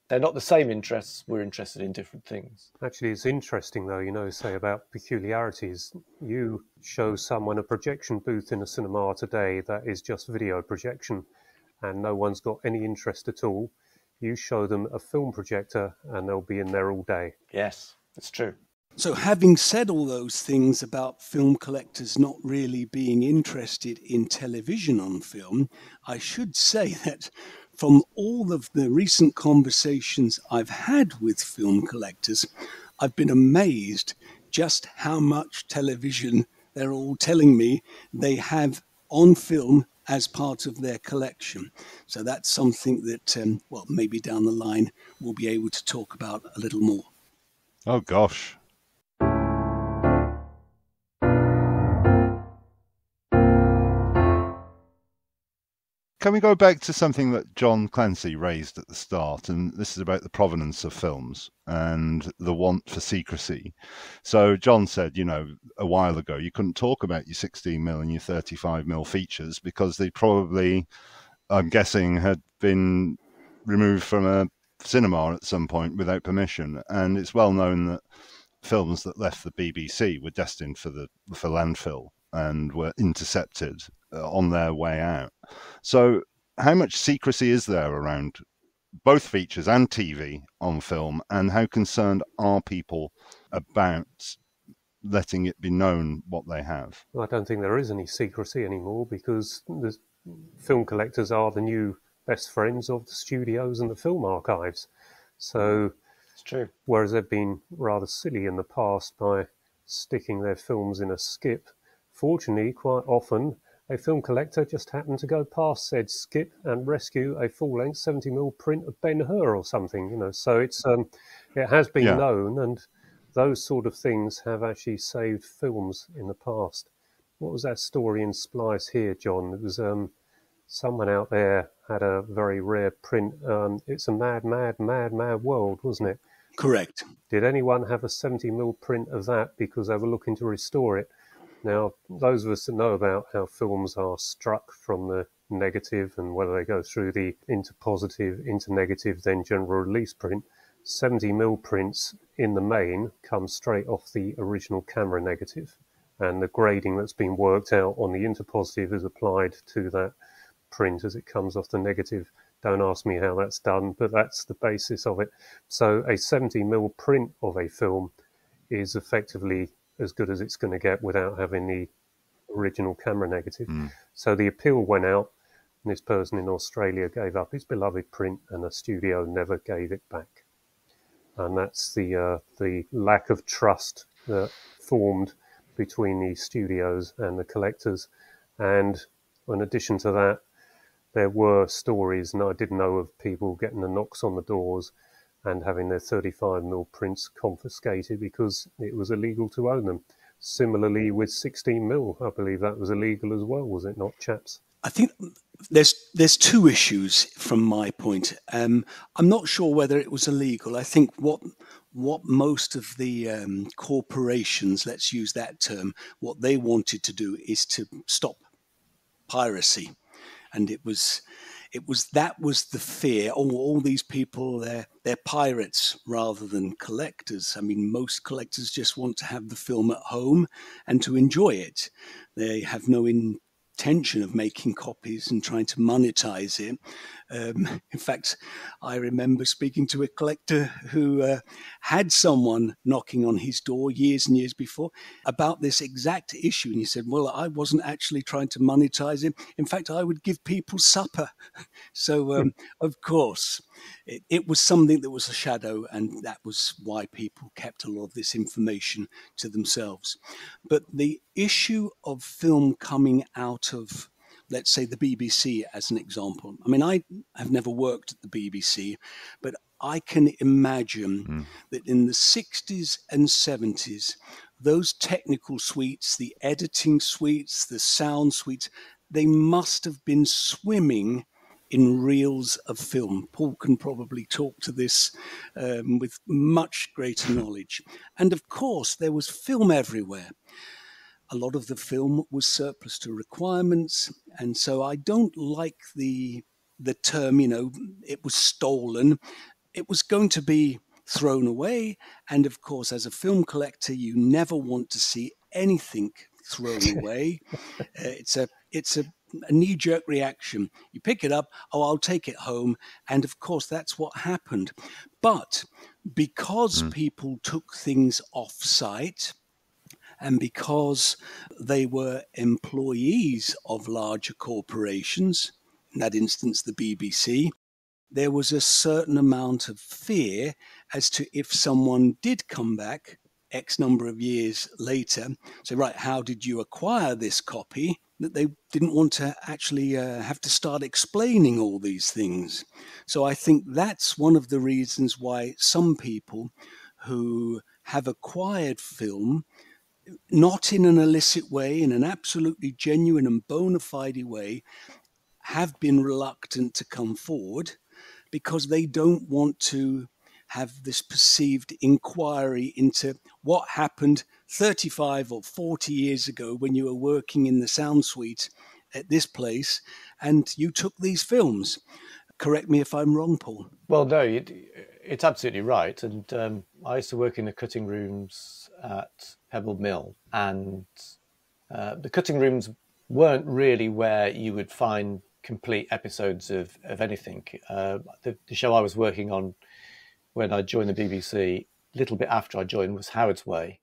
They're not the same interests. We're interested in different things. Actually, it's interesting, though, you know, say about peculiarities. You show someone a projection booth in a cinema today that is just video projection, and no one's got any interest at all. You show them a film projector, and they'll be in there all day. Yes, it's true. So having said all those things about film collectors not really being interested in television on film, I should say that from all of the recent conversations I've had with film collectors, I've been amazed just how much television they're all telling me they have on film as part of their collection. So that's something that, well, maybe down the line we'll be able to talk about a little more. Oh, gosh. Can we go back to something that John Clancy raised at the start? And this is about the provenance of films and the want for secrecy. So John said, you know, a while ago, you couldn't talk about your 16mm and your 35mm features because they probably, I'm guessing, had been removed from a cinema at some point without permission. And it's well known that films that left the BBC were destined for landfill and were intercepted on their way out. So how much secrecy is there around both features and TV on film, and how concerned are people about letting it be known what they have? I don't think there is any secrecy anymore, because the film collectors are the new best friends of the studios and the film archives. So it's true. Whereas they've been rather silly in the past by sticking their films in a skip, fortunately, quite often, a film collector just happened to go past said skip and rescue a full-length 70mm print of Ben-Hur or something, you know. So it's it has been known, and those sort of things have actually saved films in the past. What was that story in Splice here, John? It was someone out there had a very rare print. It's a mad, mad, mad, mad world, wasn't it? Correct. Did anyone have a 70mm print of that because they were looking to restore it? Now, those of us that know about how films are struck from the negative and whether they go through the into positive, into negative, then general release print, 70mm prints in the main come straight off the original camera negative. And the grading that's been worked out on the interpositive is applied to that print as it comes off the negative. Don't ask me how that's done, but that's the basis of it. So a 70mm print of a film is effectively as good as it's going to get without having the original camera negative. So the appeal went out, and this person in Australia gave up his beloved print, and the studio never gave it back. And that's the lack of trust that formed between the studios and the collectors. And in addition to that, there were stories, and I did know of people getting the knocks on the doors and having their 35mm prints confiscated because it was illegal to own them. Similarly with 16mm, I believe that was illegal as well, was it not, chaps? I think there's two issues from my point. I'm not sure whether it was illegal. I think what most of the corporations, let's use that term, what they wanted to do is to stop piracy. And it was that was the fear. All these people, they're pirates rather than collectors. I mean, most collectors just want to have the film at home and to enjoy it. They have no intention of making copies and trying to monetize it. In fact, I remember speaking to a collector who had someone knocking on his door years and years before about this exact issue. And he said, well, I wasn't actually trying to monetize it. In fact, I would give people supper. So, of course, it was something that was a shadow, and that was why people kept a lot of this information to themselves. But the issue of film coming out of, let's say, the BBC as an example. I mean, I have never worked at the BBC, but I can imagine that in the 60s and 70s, those technical suites, the editing suites, the sound suites, they must have been swimming in reels of film. Paul can probably talk to this with much greater knowledge. And of course, there was film everywhere. A lot of the film was surplus to requirements. And so I don't like the term, it was stolen. It was going to be thrown away. And of course, as a film collector, you never want to see anything thrown away. It's a knee-jerk reaction. You pick it up, I'll take it home. And of course, that's what happened. But because people took things off-site, and because they were employees of larger corporations, in that instance, the BBC, there was a certain amount of fear as to if someone did come back X number of years later, say, right, how did you acquire this copy? That they didn't want to actually have to start explaining all these things. So I think that's one of the reasons why some people who have acquired film, not in an illicit way, in an absolutely genuine and bona fide way, have been reluctant to come forward because they don't want to have this perceived inquiry into what happened 35 or 40 years ago when you were working in the sound suite at this place and you took these films. Correct me if I'm wrong, Paul. Well, no, it's absolutely right. And I used to work in the cutting rooms at Pebble Mill, and the cutting rooms weren't really where you would find complete episodes of anything. The show I was working on when I joined the BBC, a little bit after I joined, was Howard's Way,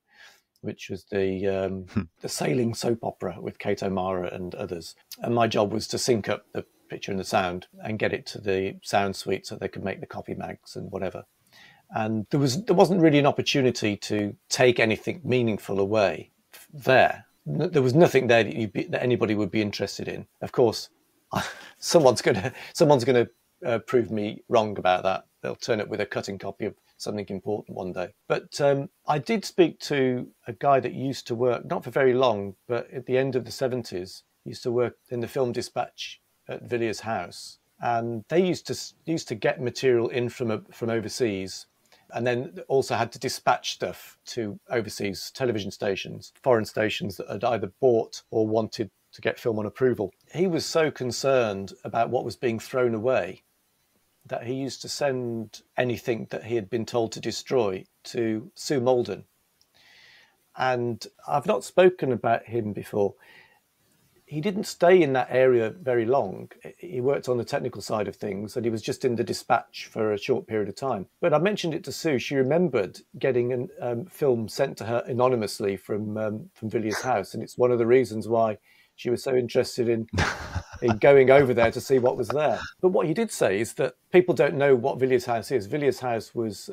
which was the sailing soap opera with Kate O'Mara and others. And my job was to sync up the picture and the sound and get it to the sound suite so they could make the copy mags and whatever. And there wasn't really an opportunity to take anything meaningful away there. There was nothing there that anybody would be interested in. Of course, someone's going to prove me wrong about that. They'll turn up with a cutting copy of something important one day. But I did speak to a guy that used to work, not for very long, but at the end of the 70s, used to work in the Film Dispatch at Villiers House. And they used to get material in from overseas, and then also had to dispatch stuff to overseas television stations, foreign stations that had either bought or wanted to get film on approval. He was so concerned about what was being thrown away that he used to send anything that he had been told to destroy to Sue Malden. And I've not spoken about him before. He didn't stay in that area very long. He worked on the technical side of things, and he was just in the dispatch for a short period of time. But I mentioned it to Sue. She remembered getting a film sent to her anonymously from Villiers House, and it's one of the reasons why she was so interested in going over there to see what was there. But what he did say is that people don't know what Villiers House is. Villiers House was,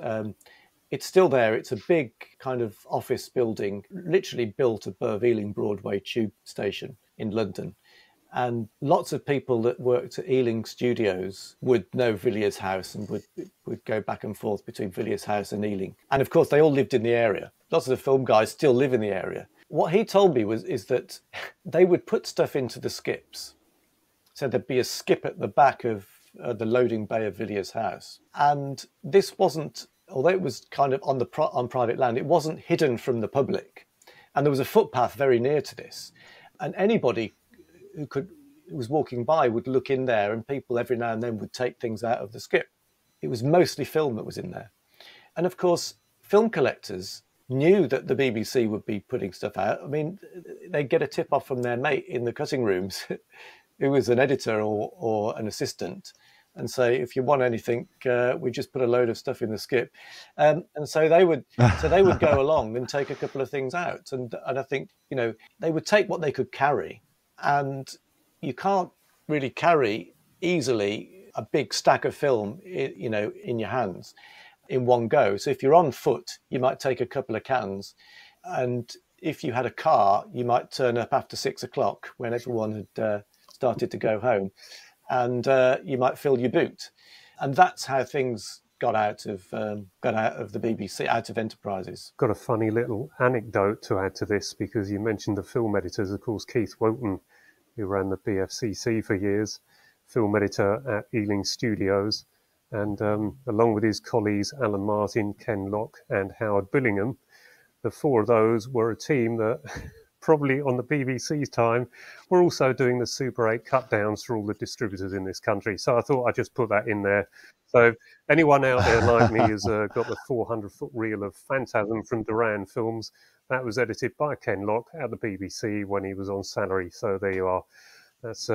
it's still there. It's a big kind of office building, literally built above Ealing Broadway Tube Station in London. And lots of people that worked at Ealing Studios would know Villiers House and would go back and forth between Villiers House and Ealing. And of course, they all lived in the area. Lots of the film guys still live in the area. What he told me is that they would put stuff into the skips. So there'd be a skip at the back of the loading bay of Villiers House. And this wasn't, although it was kind of on private land, it wasn't hidden from the public. And there was a footpath very near to this. And anybody who was walking by would look in there, and people every now and then would take things out of the skip. It was mostly film that was in there. And of course, film collectors knew that the BBC would be putting stuff out. I mean, they'd get a tip off from their mate in the cutting rooms who was an editor or an assistant, and say, if you want anything, we just put a load of stuff in the skip. And so they would go along and take a couple of things out. And I think, they would take what they could carry, and you can't really carry easily a big stack of film, in your hands in one go. So if you're on foot, you might take a couple of cans, and if you had a car, you might turn up after 6 o'clock when everyone had started to go home, and you might fill your boot. And that's how things got out of the BBC, out of Enterprises. Got a funny little anecdote to add to this, because you mentioned the film editors. Of course, Keith Wotton He ran the BFCC for years, film editor at Ealing Studios, and along with his colleagues Alan Martin, Ken Lock and Howard Billingham, the four of those were a team that probably on the BBC's time were also doing the Super 8 cut downs for all the distributors in this country. So I thought I'd just put that in there. So anyone out there like me has got the 400-foot reel of Phantasm from Duran Films. That was edited by Ken Lock at the BBC when he was on salary. So there you are. That's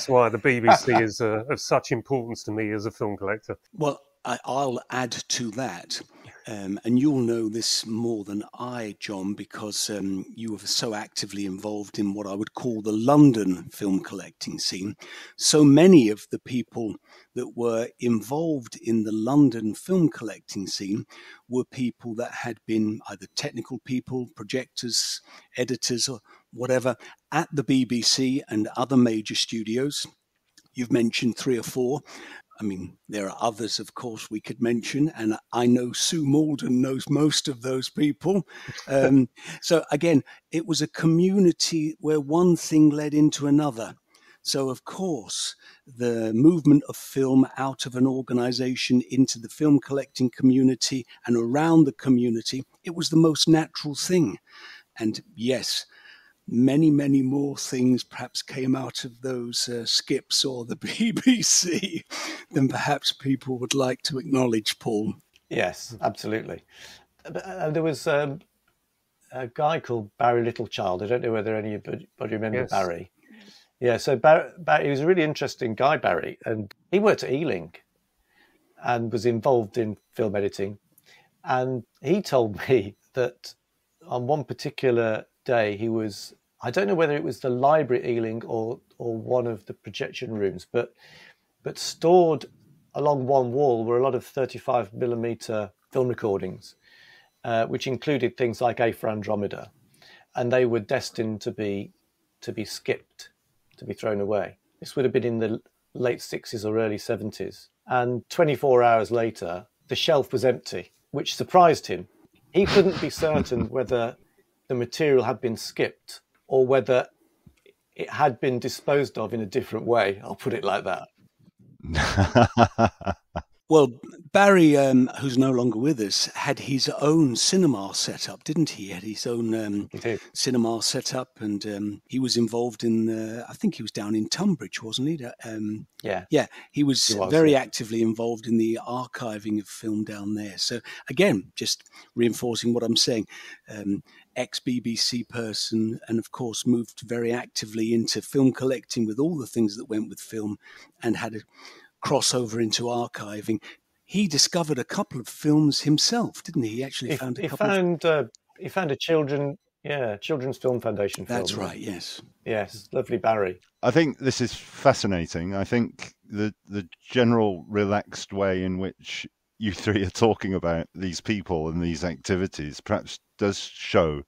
why the BBC is of such importance to me as a film collector. Well, I'll add to that. And you'll know this more than I, John, because you were so actively involved in what I would call the London film collecting scene. So many of the people that were involved in the London film collecting scene were people that had been either technical people, projectors, editors, or whatever, at the BBC and other major studios. You've mentioned 3 or 4. I mean, there are others, of course, we could mention, and I know Sue Malden knows most of those people. So again, it was a community where one thing led into another. So, of course, the movement of film out of an organization into the film collecting community and around the community, it was the most natural thing. And yes, many, many more things perhaps came out of those skips or the BBC than perhaps people would like to acknowledge, Paul. Yes, absolutely. There was a guy called Barry Littlechild. I don't know whether anybody remember Yes. Barry. Yeah, so Barry, he was a really interesting guy, Barry, and he worked at Ealing and was involved in film editing. And he told me that on one particular day he was, I don't know whether it was the library at Ealing or one of the projection rooms, but stored along one wall were a lot of 35mm film recordings, which included things like A for Andromeda, and they were destined to be skipped, to be thrown away. This would have been in the late 60s or early 70s. And 24 hours later, the shelf was empty, which surprised him. He couldn't be certain whether the material had been skipped or whether it had been disposed of in a different way. I'll put it like that. Well, Barry, who's no longer with us, had his own cinema set up, didn't he? He had his own cinema set up, and he was involved in, I think he was down in Tunbridge, wasn't he? Yeah, he was very actively involved in the archiving of film down there. So again, just reinforcing what I'm saying, ex-BBC person, and of course moved very actively into film collecting with all the things that went with film, and had a crossover into archiving. He discovered a couple of films himself, didn't he? He actually found a couple. He found a Children's Film Foundation film. That's right. Yes, lovely Barry. I think this is fascinating. I think the general relaxed way in which you three are talking about these people and these activities perhaps does show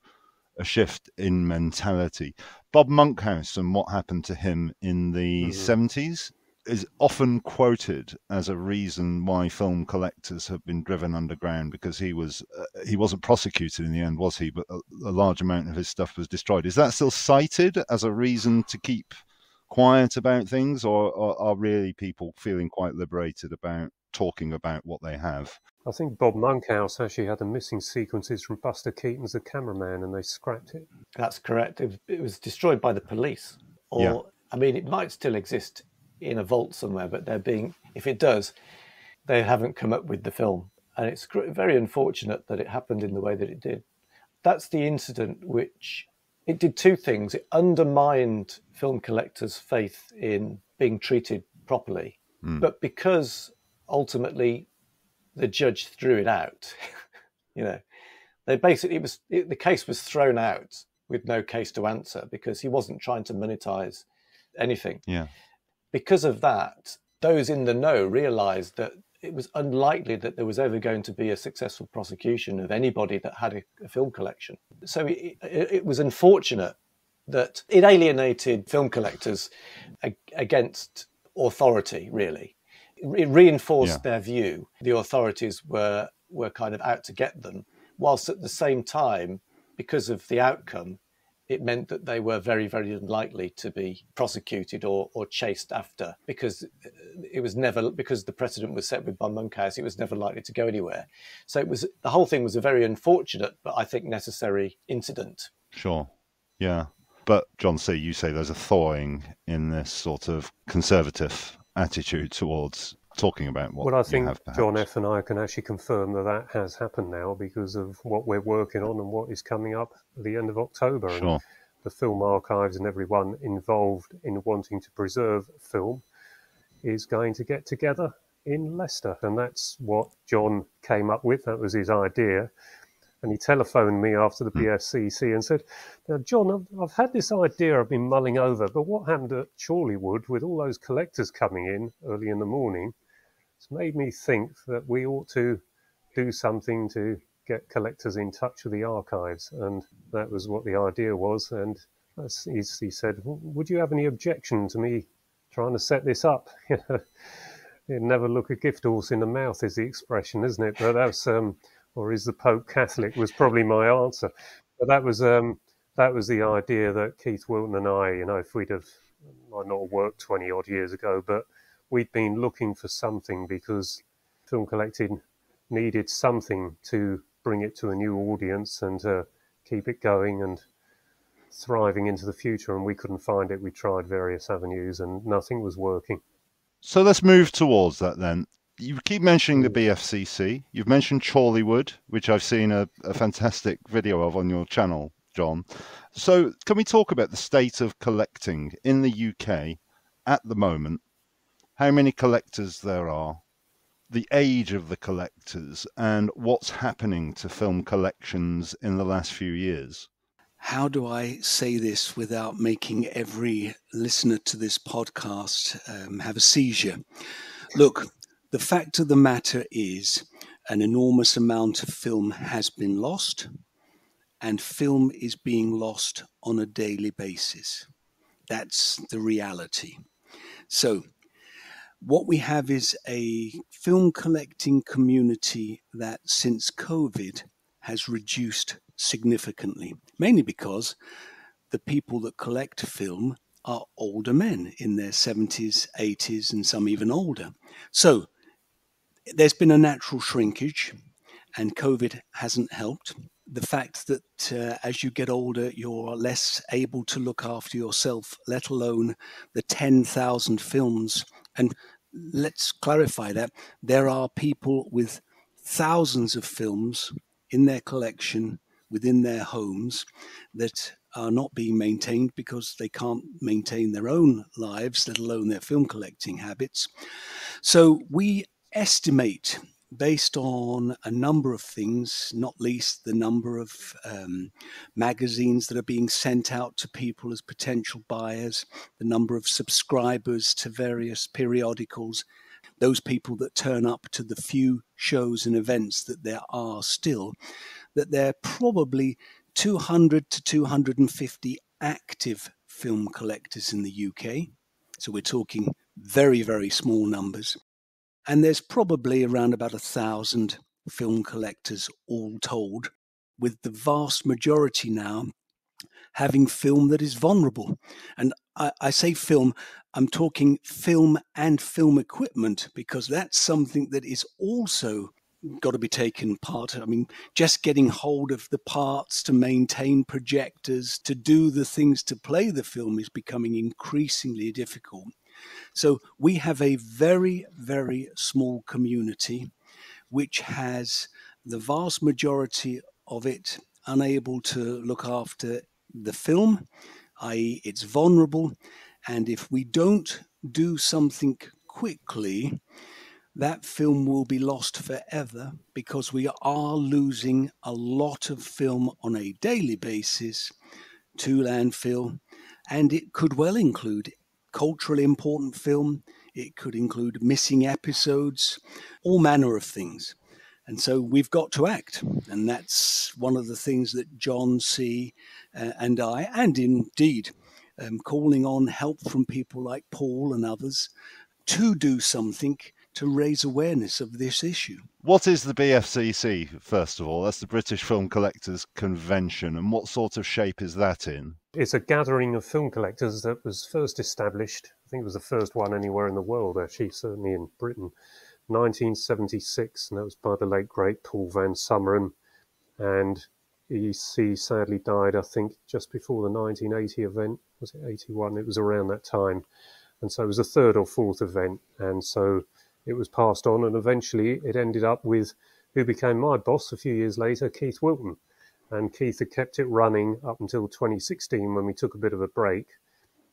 a shift in mentality. Bob Monkhouse and what happened to him in the 70s is often quoted as a reason why film collectors have been driven underground, because he wasn't prosecuted in the end, was he? But a large amount of his stuff was destroyed. Is that still cited as a reason to keep quiet about things, or are really people feeling quite liberated about talking about what they have? I think Bob Monkhouse actually had the missing sequences from Buster Keaton's The Cameraman, and they scrapped it. That's correct. It was destroyed by the police. I mean, it might still exist in a vault somewhere, but if it does, they haven't come up with the film. And it's very unfortunate that it happened in the way that it did. That's the incident which, it did two things. It undermined film collectors' faith in being treated properly. But because ultimately the judge threw it out, they basically, the case was thrown out with no case to answer because he wasn't trying to monetize anything. Yeah. Because of that, those in the know realised that it was unlikely that there was ever going to be a successful prosecution of anybody that had a film collection. So it was unfortunate that it alienated film collectors against authority, really. It reinforced their view. The authorities were kind of out to get them, whilst at the same time, because of the outcome, it meant that they were very, very unlikely to be prosecuted or chased after, because it was never, because the precedent was set with Bon Monkhouse, it was never likely to go anywhere. So the whole thing was a very unfortunate, but I think necessary incident. Sure. Yeah. But John C., you say there's a thawing in this sort of conservative attitude towards talking about what Well, I think you have, perhaps. John F. and I can actually confirm that has happened now because of what we're working on and what is coming up at the end of October. Sure. And the film archives and everyone involved in wanting to preserve film is going to get together in Leicester. And that's what John came up with. That was his idea. And he telephoned me after the BFCC and said, "Now, John, I've had this idea I've been mulling over, but what happened at Chorleywood with all those collectors coming in early in the morning, it's made me think that we ought to do something to get collectors in touch with the archives." And that was what the idea was. And he said, "Would you have any objection to me trying to set this up?" You'd never look a gift horse in the mouth is the expression, isn't it? But that's... or is the Pope Catholic, was probably my answer. But that was the idea that Keith Wilton and I, if we'd have, might not have worked 20 odd years ago, but we'd been looking for something because film collecting needed something to bring it to a new audience and to keep it going and thriving into the future, and we couldn't find it. We tried various avenues and nothing was working. So let's move towards that then. You keep mentioning the BFCC. You've mentioned Chorleywood, which I've seen a fantastic video of on your channel, John. So can we talk about the state of collecting in the UK at the moment? How many collectors there are, the age of the collectors, and what's happening to film collections in the last few years? How do I say this without making every listener to this podcast have a seizure? Look, the fact of the matter is an enormous amount of film has been lost, and film is being lost on a daily basis. That's the reality. So what we have is a film collecting community that since COVID has reduced significantly, mainly because the people that collect film are older men in their 70s, 80s, and some even older. So there's been a natural shrinkage, and COVID hasn't helped. The fact that as you get older, you're less able to look after yourself, let alone the 10,000 films. And let's clarify that there are people with thousands of films in their collection within their homes that are not being maintained because they can't maintain their own lives, let alone their film collecting habits. So we estimate, based on a number of things, not least the number of magazines that are being sent out to people as potential buyers, the number of subscribers to various periodicals, those people that turn up to the few shows and events that there are still, that there are probably 200 to 250 active film collectors in the UK. So we're talking very, very small numbers. And there's probably around about 1,000 film collectors all told, with the vast majority now having film that is vulnerable. And I say film, I'm talking film and film equipment, because that's something that is also got to be taken part. I mean, just getting hold of the parts to maintain projectors, to do the things to play the film is becoming increasingly difficult. So we have a very, very small community which has the vast majority of it unable to look after the film, i.e. it's vulnerable. And if we don't do something quickly, that film will be lost forever, because we are losing a lot of film on a daily basis to landfill. And it could well include culturally important film, it could include missing episodes, all manner of things. And so we've got to act. And that's one of the things that John C. And I, and indeed calling on help from people like Paul and others to do something to raise awareness of this issue. What is the BFCC, first of all? That's the British Film Collectors Convention, and what sort of shape is that in? It's a gathering of film collectors that was first established, I think it was the first one anywhere in the world, actually, certainly in Britain, 1976, and that was by the late, great Paul Vanezis, and he sadly died, I think, just before the 1980 event. Was it 81? It was around that time. And so it was a third or fourth event, and so it was passed on, and eventually it ended up with who became my boss a few years later, Keith Wilton. And Keith had kept it running up until 2016 when we took a bit of a break,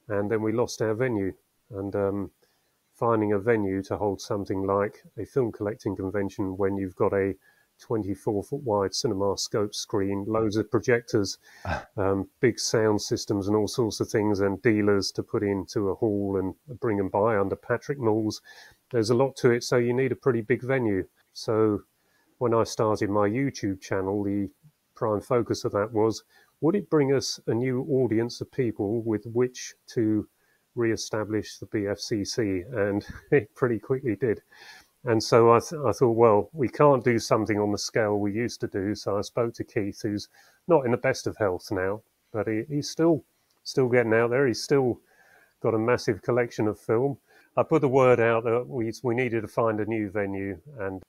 and then we lost our venue. And finding a venue to hold something like a film collecting convention when you've got a 24-foot wide cinema scope screen, loads of projectors, big sound systems and all sorts of things, and dealers to put into a hall and bring them by under Patrick Knowles. There's a lot to it, so you need a pretty big venue. So when I started my YouTube channel, the prime focus of that was, would it bring us a new audience of people with which to re-establish the BFCC? And it pretty quickly did. And so I thought, well, we can't do something on the scale we used to do. So I spoke to Keith, who's not in the best of health now, but he's still getting out there. He's still got a massive collection of film. I put the word out that we needed to find a new venue, and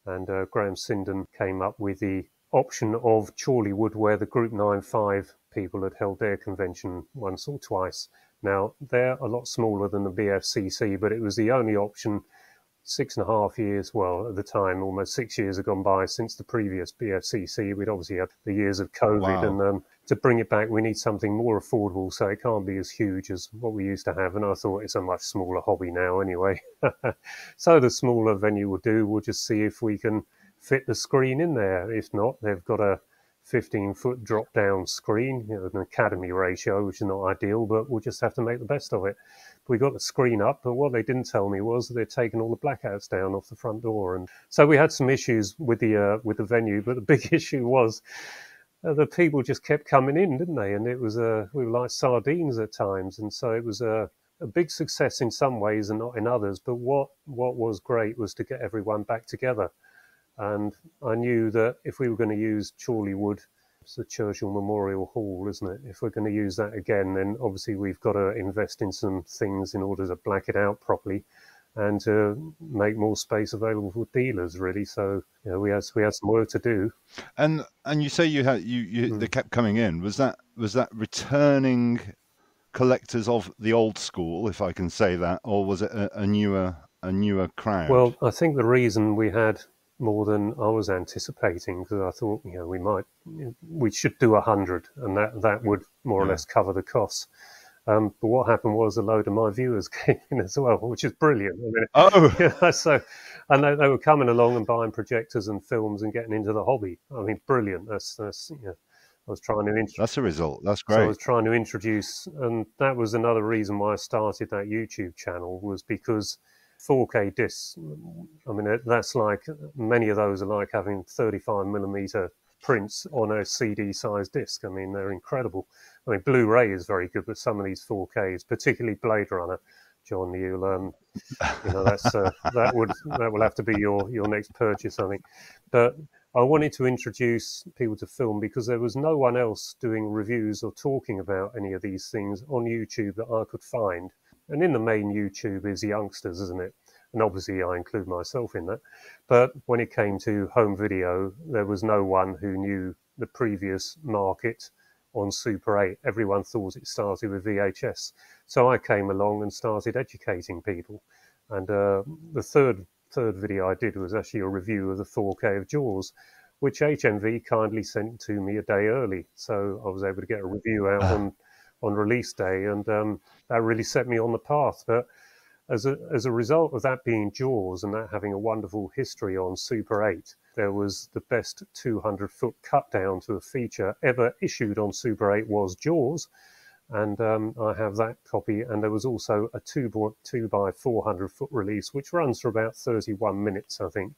Graham Sinden came up with the option of Chorleywood, where the Group 9-5 people had held their convention once or twice. Now, they're a lot smaller than the BFCC, but it was the only option 6.5 years, well, at the time, almost 6 years had gone by since the previous BFCC. We'd obviously had the years of COVID, Wow. and to bring it back, we need something more affordable, so it can't be as huge as what we used to have. And I thought it's a much smaller hobby now anyway. So the smaller venue will do. We'll just see if we can fit the screen in there. If not, they've got a 15-foot drop-down screen, an academy ratio, which is not ideal, but we'll just have to make the best of it. We got the screen up, but what they didn't tell me was they'd taken all the blackouts down off the front door, and so we had some issues with the venue. But the big issue was the people just kept coming in, didn't they? And it was we were like sardines at times, and so it was a big success in some ways and not in others. But what was great was to get everyone back together. And I knew that if we were going to use Chorleywood, it's the Churchill Memorial Hall, isn't it? If we're going to use that again, then obviously we've got to invest in some things in order to black it out properly and to make more space available for dealers, really. So we had some work to do. And you say they kept coming in. Was that returning collectors of the old school, if I can say that, or was it a newer crowd? Well, I think the reason we had more than I was anticipating, because I thought we should do 100, and that would more or less cover the costs. But what happened was a load of my viewers came in as well, which is brilliant. So, and they were coming along and buying projectors and films and getting into the hobby. I mean, brilliant. That's I was trying to. That's a result. That's great. So I was trying to introduce, and that was another reason why I started that YouTube channel, was because 4K discs, I mean, that's like, many of those are like having 35mm prints on a CD-sized disc. I mean, they're incredible. I mean, Blu-ray is very good, but some of these 4Ks, particularly Blade Runner, John, that will have to be your next purchase, I think. But I wanted to introduce people to film because there was no one else doing reviews or talking about any of these things on YouTube that I could find. And in the main, YouTube is youngsters, isn't it? And obviously I include myself in that. But when it came to home video, there was no one who knew the previous market on Super 8. Everyone thought it started with VHS. So I came along and started educating people. And the third video I did was actually a review of the 4K of Jaws, which HMV kindly sent to me a day early. So I was able to get a review out on release day, and that really set me on the path. But as a result of that being Jaws and that having a wonderful history on Super 8, there was the best 200-foot cut down to a feature ever issued on Super 8 was Jaws, and I have that copy. And there was also a 2 by 400-foot release, which runs for about 31 minutes, I think.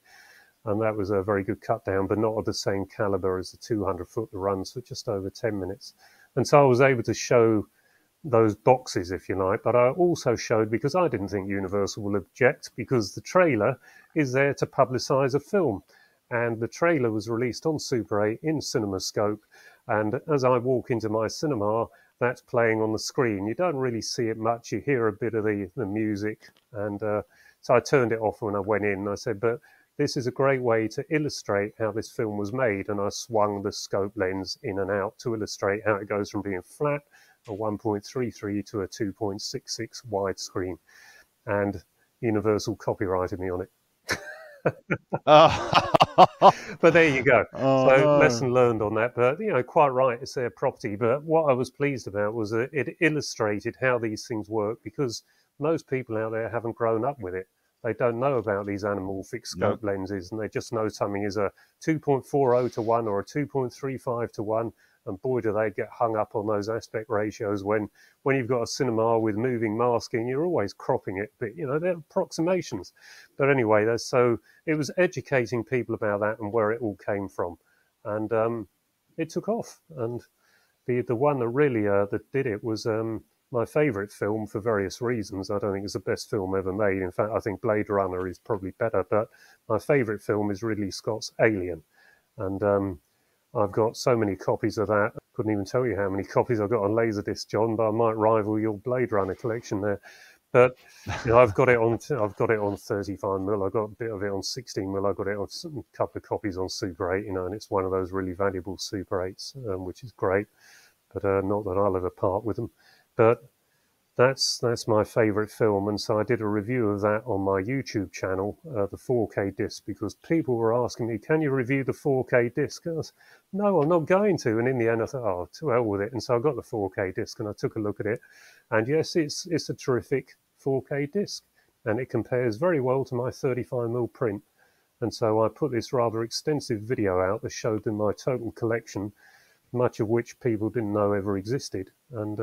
And that was a very good cut down, but not of the same caliber as the 200-foot that runs for just over 10 minutes. And so I was able to show those boxes, if you like, but I also showed, because I didn't think Universal will object, because the trailer is there to publicise a film. And the trailer was released on Super 8 in CinemaScope. And as I walk into my cinema, that's playing on the screen. You don't really see it much. You hear a bit of the music. And so I turned it off when I went in. I said, but this is a great way to illustrate how this film was made. And I swung the scope lens in and out to illustrate how it goes from being flat, a 1.33 to a 2.66 widescreen. And Universal copyrighted me on it. But there you go. Lesson learned on that. But, quite right, it's their property. But what I was pleased about was that it illustrated how these things work, because most people out there haven't grown up with it. They don't know about these anamorphic scope lenses, and they just know something is a 2.40 to 1 or a 2.35 to 1. And boy, do they get hung up on those aspect ratios when you've got a cinema with moving masking, you're always cropping it. But, they're approximations. But anyway, so it was educating people about that and where it all came from. And it took off. And the one that really that did it was my favourite film for various reasons. I don't think it's the best film ever made. In fact, I think Blade Runner is probably better. But my favourite film is Ridley Scott's Alien. And I've got so many copies of that. I couldn't even tell you how many copies I've got on Laserdisc, John, but I might rival your Blade Runner collection there. But I've got it on 35mm. I've got a bit of it on 16mm. I've got it on a couple of copies on Super 8, and it's one of those really valuable Super 8s, which is great. But not that I'll ever part with them. But that's my favourite film, and so I did a review of that on my YouTube channel, the 4K disc, because people were asking me, can you review the 4K disc? And I said, no, I'm not going to. And in the end, I thought, oh, to hell with it. And so I got the 4K disc, and I took a look at it. And yes, it's a terrific 4K disc, and it compares very well to my 35mm print. And so I put this rather extensive video out that showed them my total collection, much of which people didn't know ever existed. And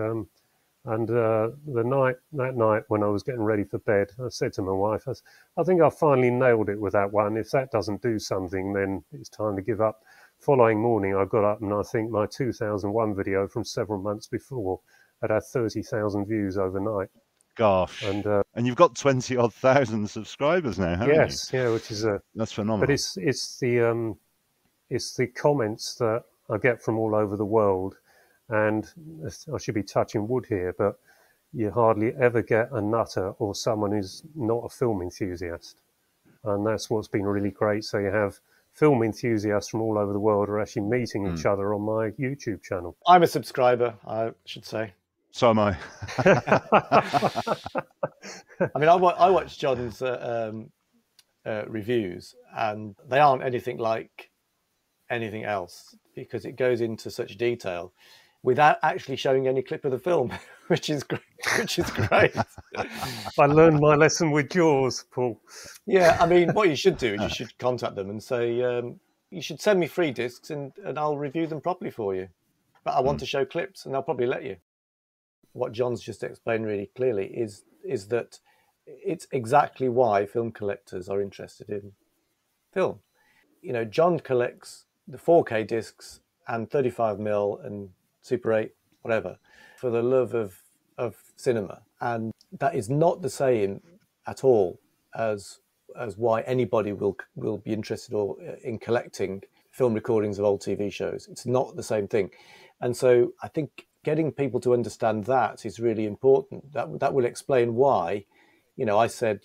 that night when I was getting ready for bed, I said to my wife, I think I finally nailed it with that one. If that doesn't do something, then it's time to give up. Following morning, I got up and I think my 2001 video from several months before had 30,000 views overnight. Gosh. And you've got 20-odd thousand subscribers now, haven't you? Yes, yeah, which is that's phenomenal. But it's the comments that I get from all over the world. And I should be touching wood here, but you hardly ever get a nutter or someone who's not a film enthusiast. And that's what's been really great. So you have film enthusiasts from all over the world are actually meeting each other on my YouTube channel. I'm a subscriber, I should say. So am I. I mean, I watch John's reviews, and they aren't anything like anything else because it goes into such detail without actually showing any clip of the film, which is great. I learned my lesson with Jaws, Paul. Yeah, I mean, what you should do is you should contact them and say, you should send me free discs and I'll review them properly for you. But I want to show clips, and they'll probably let you. What John's just explained really clearly is that it's exactly why film collectors are interested in film. John collects the 4K discs and 35mm and Super 8, whatever, for the love of cinema. And that is not the same at all as why anybody will be interested in collecting film recordings of old TV shows. It's not the same thing. And so I think getting people to understand that is really important. That will explain why, I said,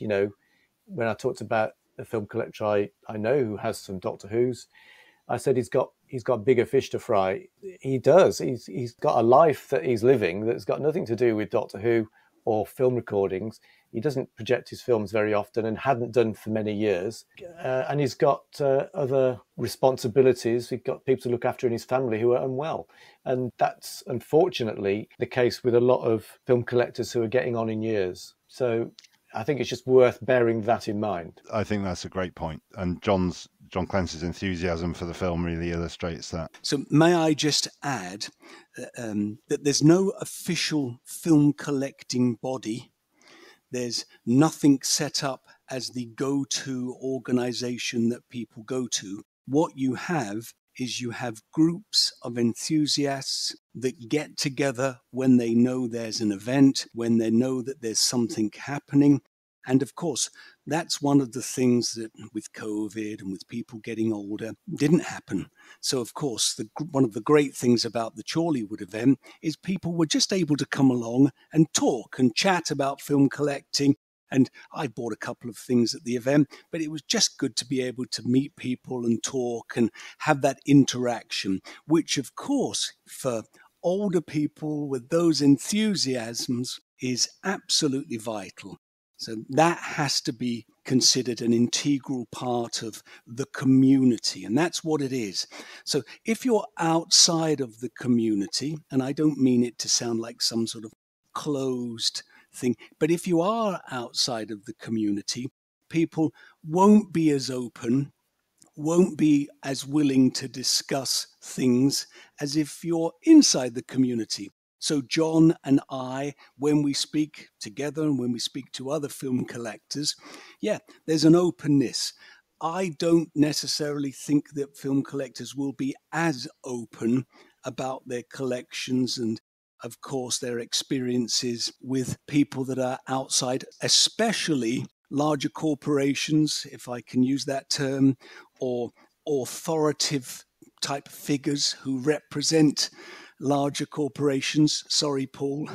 when I talked about the film collector I know who has some Doctor Who's, I said he's got bigger fish to fry. He does. He's got a life that he's living that's got nothing to do with Doctor Who or film recordings. He doesn't project his films very often and hadn't done for many years. And he's got other responsibilities. He's got people to look after in his family who are unwell. And that's unfortunately the case with a lot of film collectors who are getting on in years. So I think it's just worth bearing that in mind. I think that's a great point. And John Clancy's enthusiasm for the film really illustrates that. So may I just add that there's no official film collecting body. There's nothing set up as the go-to organization that people go to. What you have is you have groups of enthusiasts that get together when they know there's an event, when they know that there's something happening. And of course, that's one of the things that with COVID and with people getting older didn't happen. So of course, one of the great things about the Chorleywood event is people were just able to come along and talk and chat about film collecting. And I bought a couple of things at the event, but it was just good to be able to meet people and talk and have that interaction, which of course, for older people with those enthusiasms is absolutely vital. So that has to be considered an integral part of the community, and that's what it is. So if you're outside of the community, and I don't mean it to sound like some sort of closed thing, but if you are outside of the community, people won't be as open, won't be as willing to discuss things as if you're inside the community. So John and I, when we speak together and when we speak to other film collectors, there's an openness. I don't necessarily think that film collectors will be as open about their collections and, of course, their experiences with people that are outside, especially larger corporations, if I can use that term, or authoritative type figures who represent larger corporations. Sorry, Paul.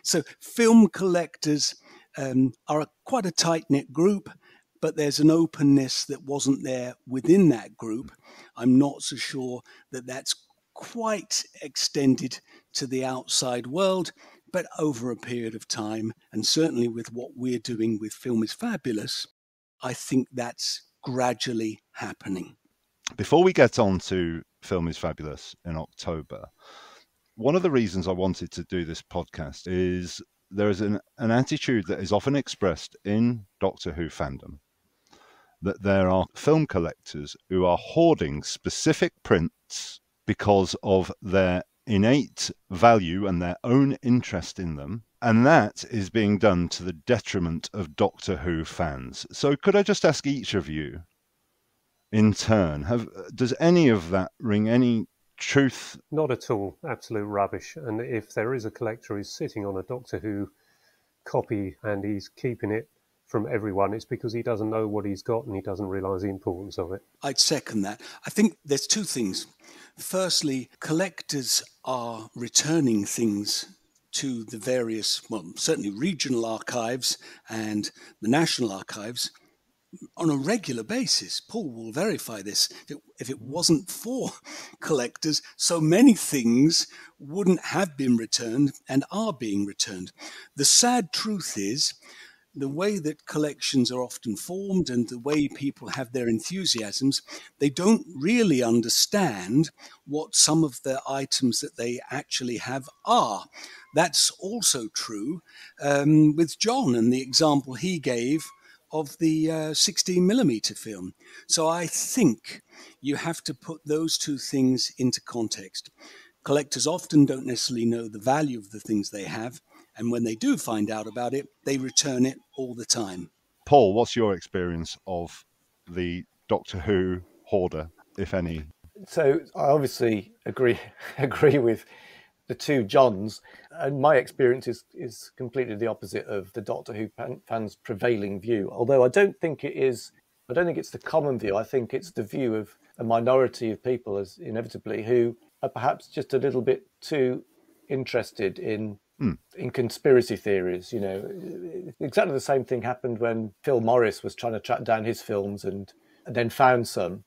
So film collectors are quite a tight-knit group, but there's an openness that wasn't there within that group. I'm not so sure that that's quite extended to the outside world, but over a period of time, and certainly with what we're doing with Film is Fabulous, I think that's gradually happening. Before we get on to Film is Fabulous in October, one of the reasons I wanted to do this podcast is there is an attitude that is often expressed in Doctor Who fandom that there are film collectors who are hoarding specific prints because of their innate value and their own interest in them, and that is being done to the detriment of Doctor Who fans. So could I just ask each of you in turn, does any of that ring any truth? Not at all. Absolute rubbish. And if there is a collector who's sitting on a Doctor Who copy and he's keeping it from everyone, it's because he doesn't know what he's got and he doesn't realise the importance of it. I'd second that. I think there's two things. Firstly, collectors are returning things to the various, certainly regional archives and the National Archives on a regular basis. Paul will verify this. If it wasn't for collectors, so many things wouldn't have been returned and are being returned. The sad truth is, the way that collections are often formed and the way people have their enthusiasms, they don't really understand what some of the items that they actually have are. That's also true with John and the example he gave of the 16mm film. So I think you have to put those two things into context. Collectors often don't necessarily know the value of the things they have, and when they do find out about it, they return it all the time. Paul, what's your experience of the Doctor Who hoarder, if any? So I obviously agree with the two Johns, and my experience is completely the opposite of the Doctor Who fans' prevailing view. Although I don't think it's the common view. I think it's the view of a minority of people, as inevitably, who are perhaps just a little bit too interested in conspiracy theories. You know, exactly the same thing happened when Phil Morris was trying to track down his films and then found some,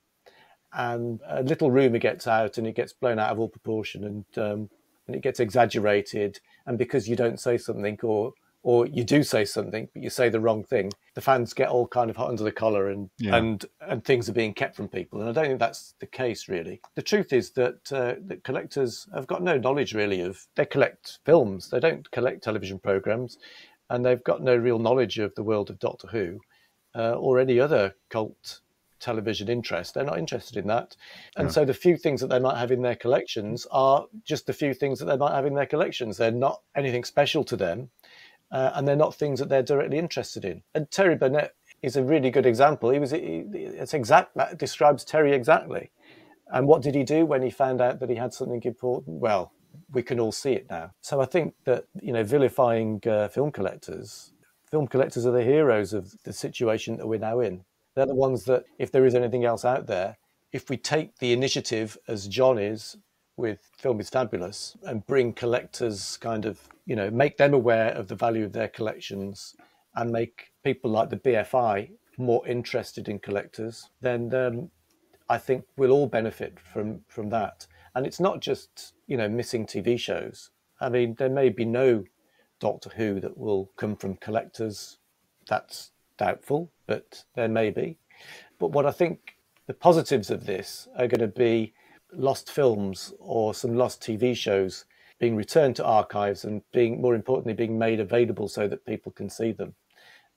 and a little rumour gets out and it gets blown out of all proportion, and it gets exaggerated, and because you don't say something or you do say something but you say the wrong thing, the fans get all kind of hot under the collar and things are being kept from people. And I don't think that's the case, really. The truth is that collectors have got no knowledge really they collect films, they don't collect television programmes, and they've got no real knowledge of the world of Doctor Who or any other cult television interest. They're not interested in that. And so the few things that they might have in their collections are just the few things that they might have in their collections. They're not anything special to them, and they're not things that they're directly interested in. And Terry Burnett is a really good example. That describes Terry exactly. And what did he do when he found out that he had something important? Well, we can all see it now. So I think that, vilifying film collectors are the heroes of the situation that we're now in. They're the ones that, if there is anything else out there, if we take the initiative, as John is with Film is Fabulous, and bring collectors make them aware of the value of their collections and make people like the BFI more interested in collectors, then I think we'll all benefit from that. And it's not just, missing TV shows. I mean, there may be no Doctor Who that will come from collectors. That's doubtful, but there may be. But what I think the positives of this are going to be lost films or some lost TV shows being returned to archives and more importantly, being made available so that people can see them.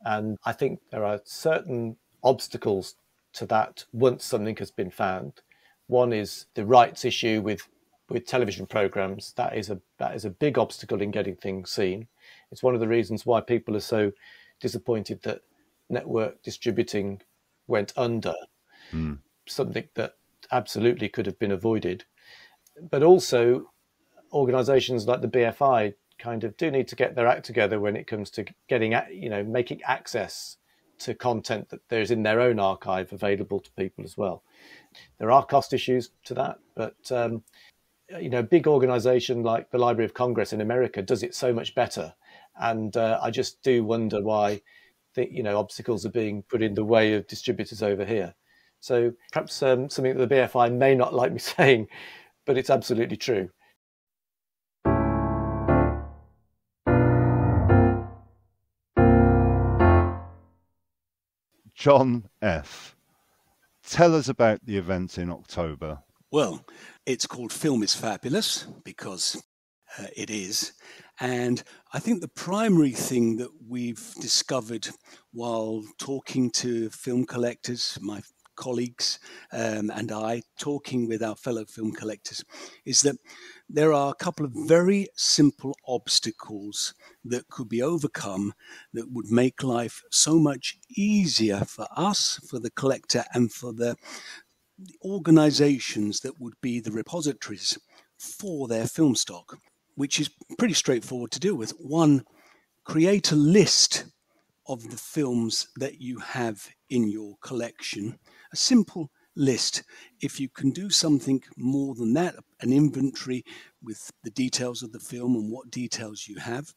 And I think there are certain obstacles to that once something has been found. One is the rights issue with television programs. That is a big obstacle in getting things seen. It's one of the reasons why people are so disappointed that network distributing went under. Something that absolutely could have been avoided. But also, organisations like the BFI kind of do need to get their act together when it comes to making access to content that there's in their own archive available to people as well. There are cost issues to that, but a big organisation like the Library of Congress in America does it so much better. And I just do wonder why obstacles are being put in the way of distributors over here. So perhaps something that the BFI may not like me saying, but it's absolutely true. John F., tell us about the event in October. Well, it's called Film is Fabulous because it is. And I think the primary thing that we've discovered while talking to film collectors, my colleagues and I, talking with our fellow film collectors, is that there are a couple of very simple obstacles that could be overcome that would make life so much easier for us, for the collector, and for the organizations that would be the repositories for their film stock, which is pretty straightforward to deal with. One, create a list of the films that you have in your collection, a simple list. If you can do something more than that, an inventory with the details of the film and what details you have.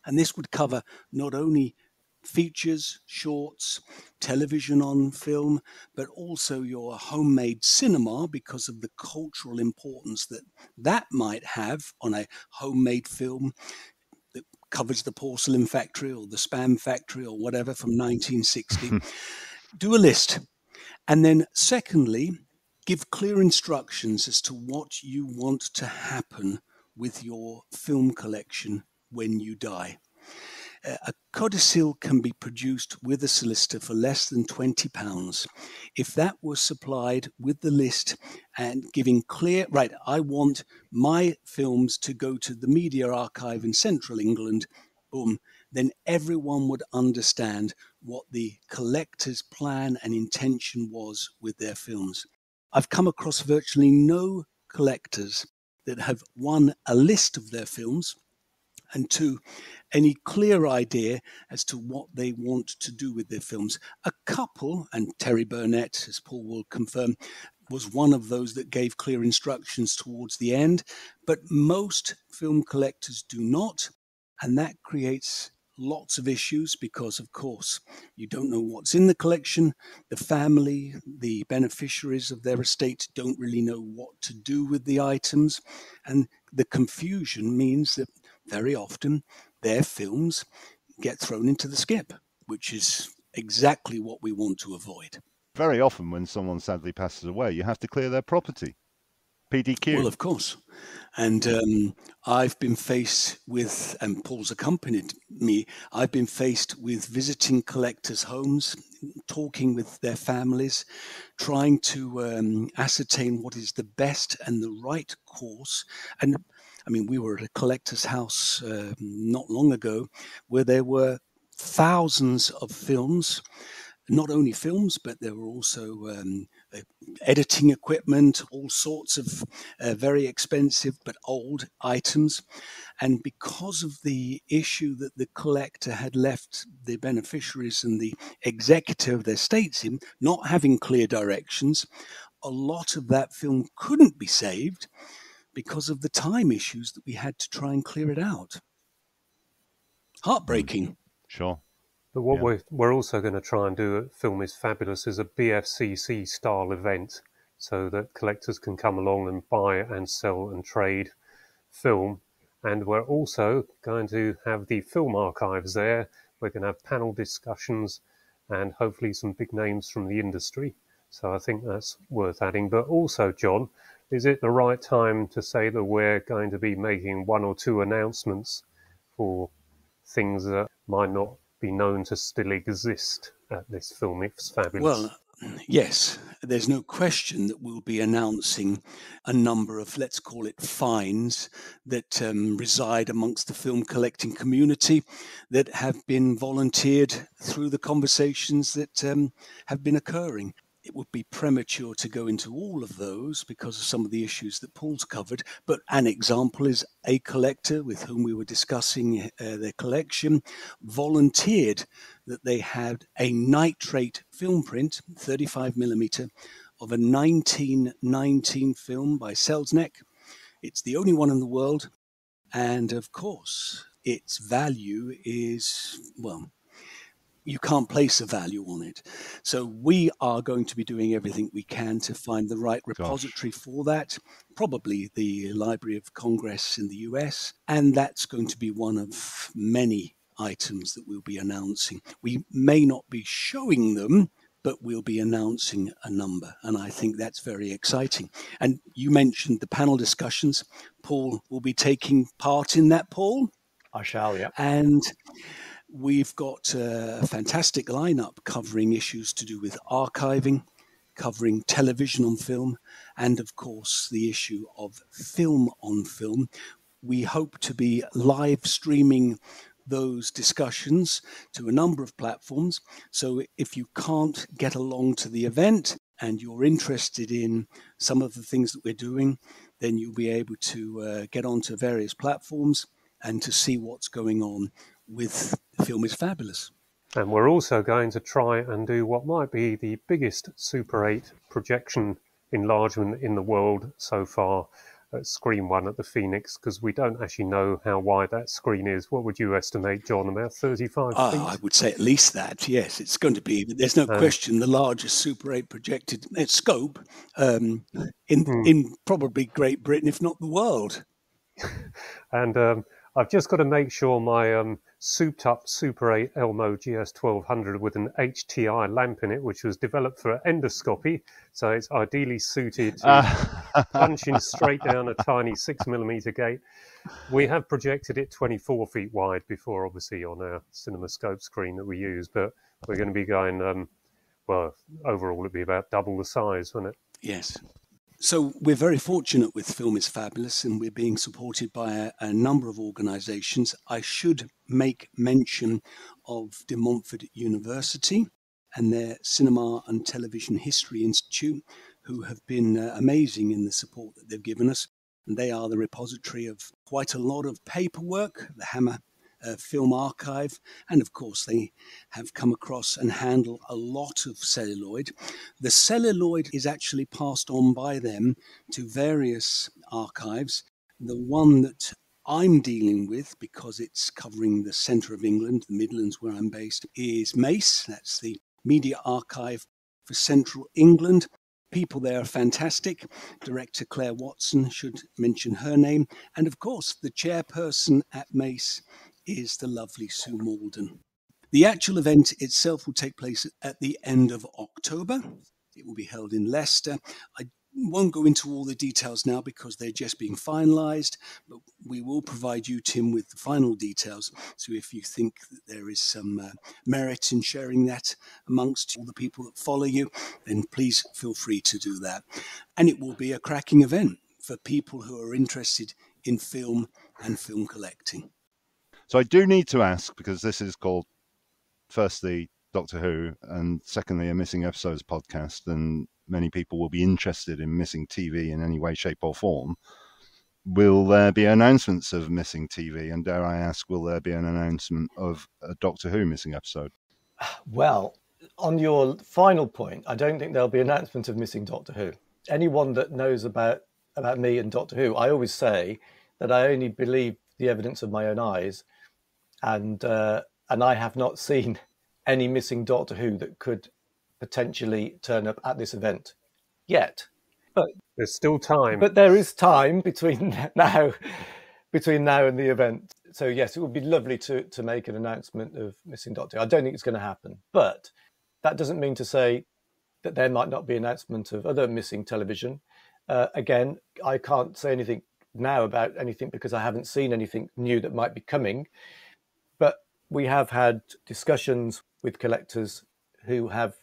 And this would cover not only features, shorts, television on film, but also your homemade cinema because of the cultural importance that might have on a homemade film that covers the porcelain factory or the Spam factory or whatever from 1960. Do a list. And then secondly, give clear instructions as to what you want to happen with your film collection when you die. A codicil can be produced with a solicitor for less than £20. If that was supplied with the list and giving clear, right, I want my films to go to the Media Archive in Central England, boom, then everyone would understand what the collector's plan and intention was with their films. I've come across virtually no collectors that have, one, a list of their films, and two, any clear idea as to what they want to do with their films. A couple, and Terry Burnett, as Paul will confirm, was one of those that gave clear instructions towards the end, but most film collectors do not, and that creates lots of issues because, of course, you don't know what's in the collection. The family, the beneficiaries of their estate don't really know what to do with the items, and the confusion means that very often their films get thrown into the skip, which is exactly what we want to avoid. Very often when someone sadly passes away, you have to clear their property. PDQ. Well, of course. And I've been faced with, and Paul's accompanied me, I've been faced with visiting collectors' homes, talking with their families, trying to ascertain what is the best and the right course. And I mean, we were at a collector's house not long ago where there were thousands of films, not only films, but there were also editing equipment, all sorts of very expensive but old items. And because of the issue that the collector had left the beneficiaries and the executor of their estates in, not having clear directions, a lot of that film couldn't be saved because of the time issues that we had to try and clear it out. Heartbreaking. Sure. But what we're also going to try and do at Film is Fabulous is a BFCC style event so that collectors can come along and buy and sell and trade film. And we're also going to have the film archives there. We're going to have panel discussions and hopefully some big names from the industry. So I think that's worth adding. But also, John, is it the right time to say that we're going to be making one or two announcements for things that might not be known to still exist at this Film is Fabulous? Well, yes, there's no question that we'll be announcing a number of, let's call it, finds that reside amongst the film collecting community that have been volunteered through the conversations that have been occurring. It would be premature to go into all of those because of some of the issues that Paul's covered. But an example is a collector with whom we were discussing their collection volunteered that they had a nitrate film print, 35mm, of a 1919 film by Selznick. It's the only one in the world. And of course, its value is, well, you can't place a value on it. So we are going to be doing everything we can to find the right repository for that, probably the Library of Congress in the US, and that's going to be one of many items that we'll be announcing. We may not be showing them, but we'll be announcing a number, and I think that's very exciting. And you mentioned the panel discussions. Paul will be taking part in that, Paul? I shall, yeah. And we've got a fantastic lineup covering issues to do with archiving, covering television on film, and of course the issue of film on film. We hope to be live streaming those discussions to a number of platforms. So if you can't get along to the event and you're interested in some of the things that we're doing, then you'll be able to get onto various platforms and to see what's going on with Film is Fabulous. And we're also going to try and do what might be the biggest Super 8 projection enlargement in the world so far at Screen 1 at the Phoenix, because we don't actually know how wide that screen is. What would you estimate, John, about 35 feet? I would say at least that, yes. It's going to be, there's no question, the largest Super 8 projected scope in probably Great Britain, if not the world. And I've just got to make sure my souped-up Super 8 Elmo GS1200 with an HTI lamp in it, which was developed for endoscopy, so it's ideally suited to punching straight down a tiny 6mm gate. We have projected it 24 feet wide before, obviously, on our CinemaScope screen that we use, but we're going to be going, well, overall it'd be about double the size, wouldn't it? Yes. So we're very fortunate with Film is Fabulous, and we're being supported by a number of organisations. I should make mention of De Montfort University and their Cinema and Television History Institute, who have been amazing in the support that they've given us. And they are the repository of quite a lot of paperwork, the Hammer Film Archive, and of course they have come across and handle a lot of celluloid. The celluloid is actually passed on by them to various archives. The one that I'm dealing with, because it's covering the centre of England, the Midlands where I'm based, is MACE. That's the Media Archive for Central England. People there are fantastic. Director Claire Watson, should mention her name. And of course, the chairperson at MACE is the lovely Sue Malden. The actual event itself will take place at the end of October. It will be held in Leicester. I won't go into all the details now because they're just being finalised, but we will provide you, Tim, with the final details. So if you think that there is some merit in sharing that amongst all the people that follow you, then please feel free to do that. And it will be a cracking event for people who are interested in film and film collecting. So I do need to ask, because this is called, firstly, Doctor Who, and secondly, a missing episodes podcast, and many people will be interested in missing TV in any way, shape or form, will there be announcements of missing TV? And dare I ask, will there be an announcement of a Doctor Who missing episode? Well, on your final point, I don't think there'll be an announcement of missing Doctor Who. Anyone that knows about me and Doctor Who, I always say that I only believe the evidence of my own eyes, and I have not seen any missing Doctor Who that could potentially turn up at this event yet. But there's still time. But there is time between now and the event. So yes, it would be lovely to make an announcement of missing Doctor Who. I don't think it's going to happen, but that doesn't mean to say that there might not be an announcement of other missing television. Again, I can't say anything now about anything because I haven't seen anything new that might be coming. But we have had discussions with collectors who have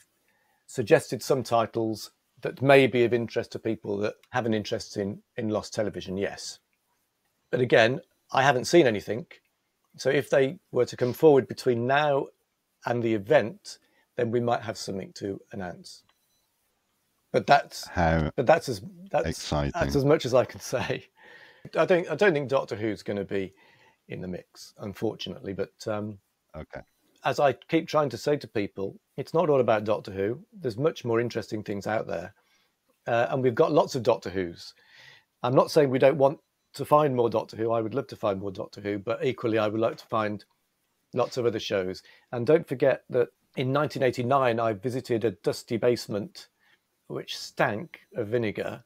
suggested some titles that may be of interest to people that have an interest in lost television, yes. But again, I haven't seen anything. So if they were to come forward between now and the event, then we might have something to announce. But that's exciting. That's as much as I can say. I don't think Doctor Who's going to be in the mix, unfortunately. But okay. As I keep trying to say to people, it's not all about Doctor Who. There's much more interesting things out there, and we've got lots of Doctor Who's. I'm not saying we don't want to find more Doctor Who. I would love to find more Doctor Who, but equally, I would like to find lots of other shows. And don't forget that in 1989, I visited a dusty basement which stank of vinegar,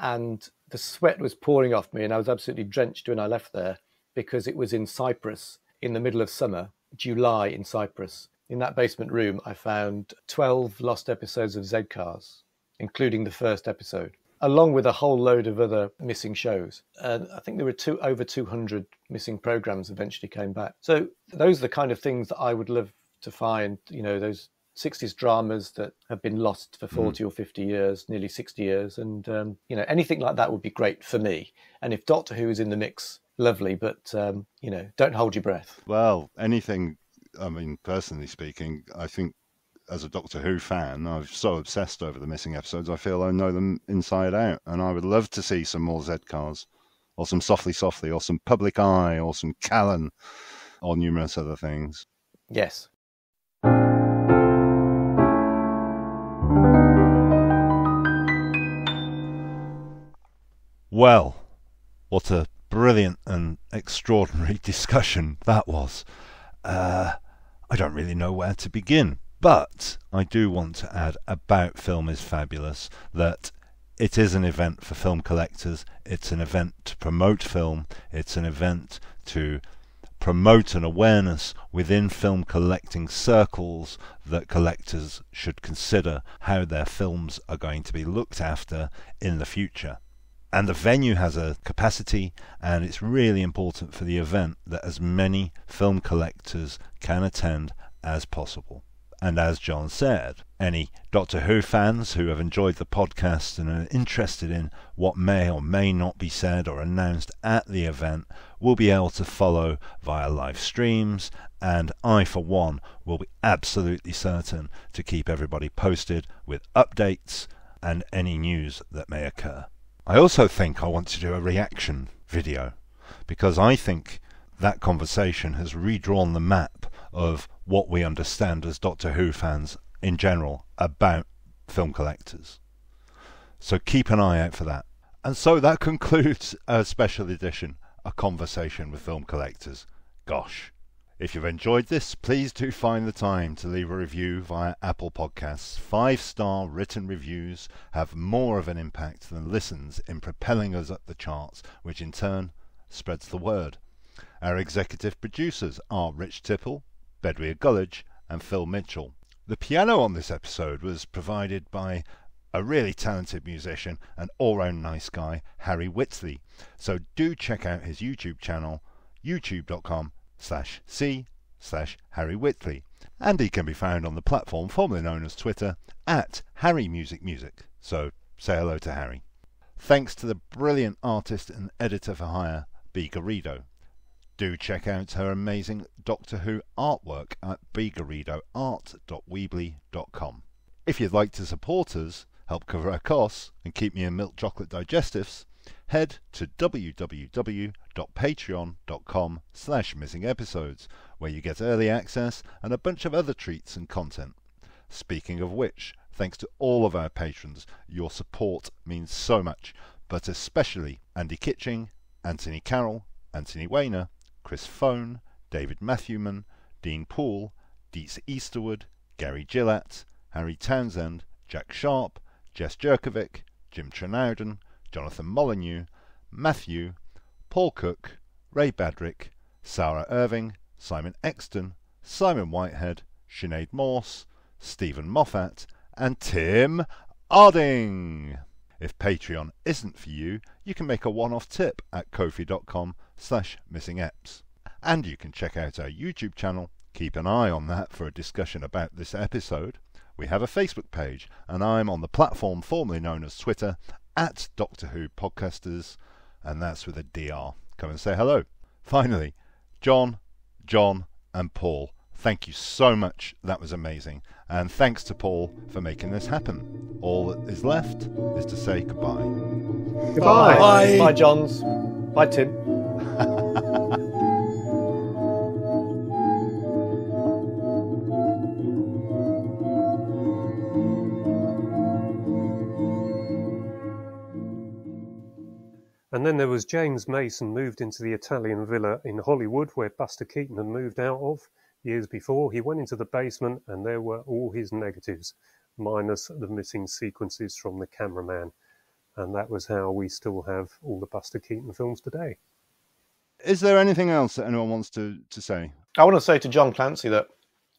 and the sweat was pouring off me, and I was absolutely drenched when I left there because it was in Cyprus in the middle of summer, July in Cyprus. In that basement room, I found 12 lost episodes of Z-Cars, including the first episode, along with a whole load of other missing shows. And I think there were over 200 missing programs eventually came back. So those are the kind of things that I would love to find, those 60s dramas that have been lost for 40 or 50 years, nearly 60 years. And, anything like that would be great for me. And if Doctor Who is in the mix, lovely, but, don't hold your breath. Well, anything, personally speaking, I think as a Doctor Who fan, I'm so obsessed over the missing episodes, I feel I know them inside out. And I would love to see some more Z-Cars, or some Softly Softly, or some Public Eye, or some Callan, or numerous other things. Yes. Well, what a brilliant and extraordinary discussion that was. I don't really know where to begin, but I do want to add about Film is Fabulous that it is an event for film collectors. It's an event to promote film. It's an event to promote an awareness within film collecting circles that collectors should consider how their films are going to be looked after in the future. And the venue has a capacity, and it's really important for the event that as many film collectors can attend as possible. And as John said, any Doctor Who fans who have enjoyed the podcast and are interested in what may or may not be said or announced at the event will be able to follow via live streams, and I, for one, will be absolutely certain to keep everybody posted with updates and any news that may occur. I also think I want to do a reaction video, because I think that conversation has redrawn the map of what we understand as Doctor Who fans in general about film collectors. So keep an eye out for that. And so that concludes a special edition, A Conversation with Film Collectors. Gosh. If you've enjoyed this, please do find the time to leave a review via Apple Podcasts. 5-star written reviews have more of an impact than listens in propelling us up the charts, which in turn spreads the word. Our executive producers are Rich Tipple, Bedwyr Gullidge and Phil Mitchell. The piano on this episode was provided by a really talented musician and all-round nice guy, Harry Whitley. So do check out his YouTube channel, youtube.com/c/Harry Whitley, and he can be found on the platform formerly known as Twitter at Harry Music Music. So say hello to Harry. Thanks to the brilliant artist and editor for hire, B. Garrido. Do check out her amazing Doctor Who artwork at bigaridoart.weebly.com. If you'd like to support us, help cover our costs, and keep me in milk chocolate digestives, head to www.patreon.com/missingepisodes, where you get early access and a bunch of other treats and content. Speaking of which, thanks to all of our patrons, your support means so much, but especially Andy Kitching, Anthony Carroll, Anthony Weiner, Chris Phone, David Matthewman, Dean Poole, Dietz Easterwood, Gary Gillett, Harry Townsend, Jack Sharp, Jess Jerkovic, Jim Trenowden, Jonathan Molyneux, Matthew, Paul Cook, Ray Badrick, Sarah Irving, Simon Exton, Simon Whitehead, Sinead Morse, Stephen Moffat, and Tim Arding. If Patreon isn't for you, you can make a one-off tip at ko-fi.com/missingeps. And you can check out our YouTube channel. Keep an eye on that for a discussion about this episode. We have a Facebook page, and I'm on the platform formerly known as Twitter, at Doctor Who Podcasters, and that's with a DR. Come and say hello. Finally, John, and Paul, thank you so much. That was amazing. And thanks to Paul for making this happen. All that is left is to say goodbye. Goodbye. Bye. Bye, Johns. Bye, Tim. And then there was James Mason, moved into the Italian villa in Hollywood where Buster Keaton had moved out of years before. He went into the basement and there were all his negatives, minus the missing sequences from the cameraman. And that was how we still have all the Buster Keaton films today. Is there anything else that anyone wants to say? I want to say to John Clancy that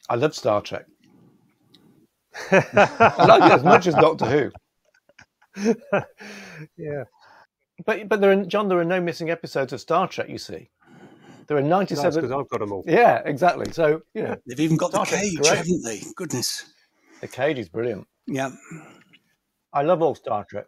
I love Star Trek. I like it as much as Doctor Who. Yeah. But there are no missing episodes of Star Trek, you see. There are 97... That's because I've got them all. Yeah, exactly. So, They've even got Star the Trek's cage, great. haven't they? Goodness. The cage is brilliant. Yeah. I love all Star Trek.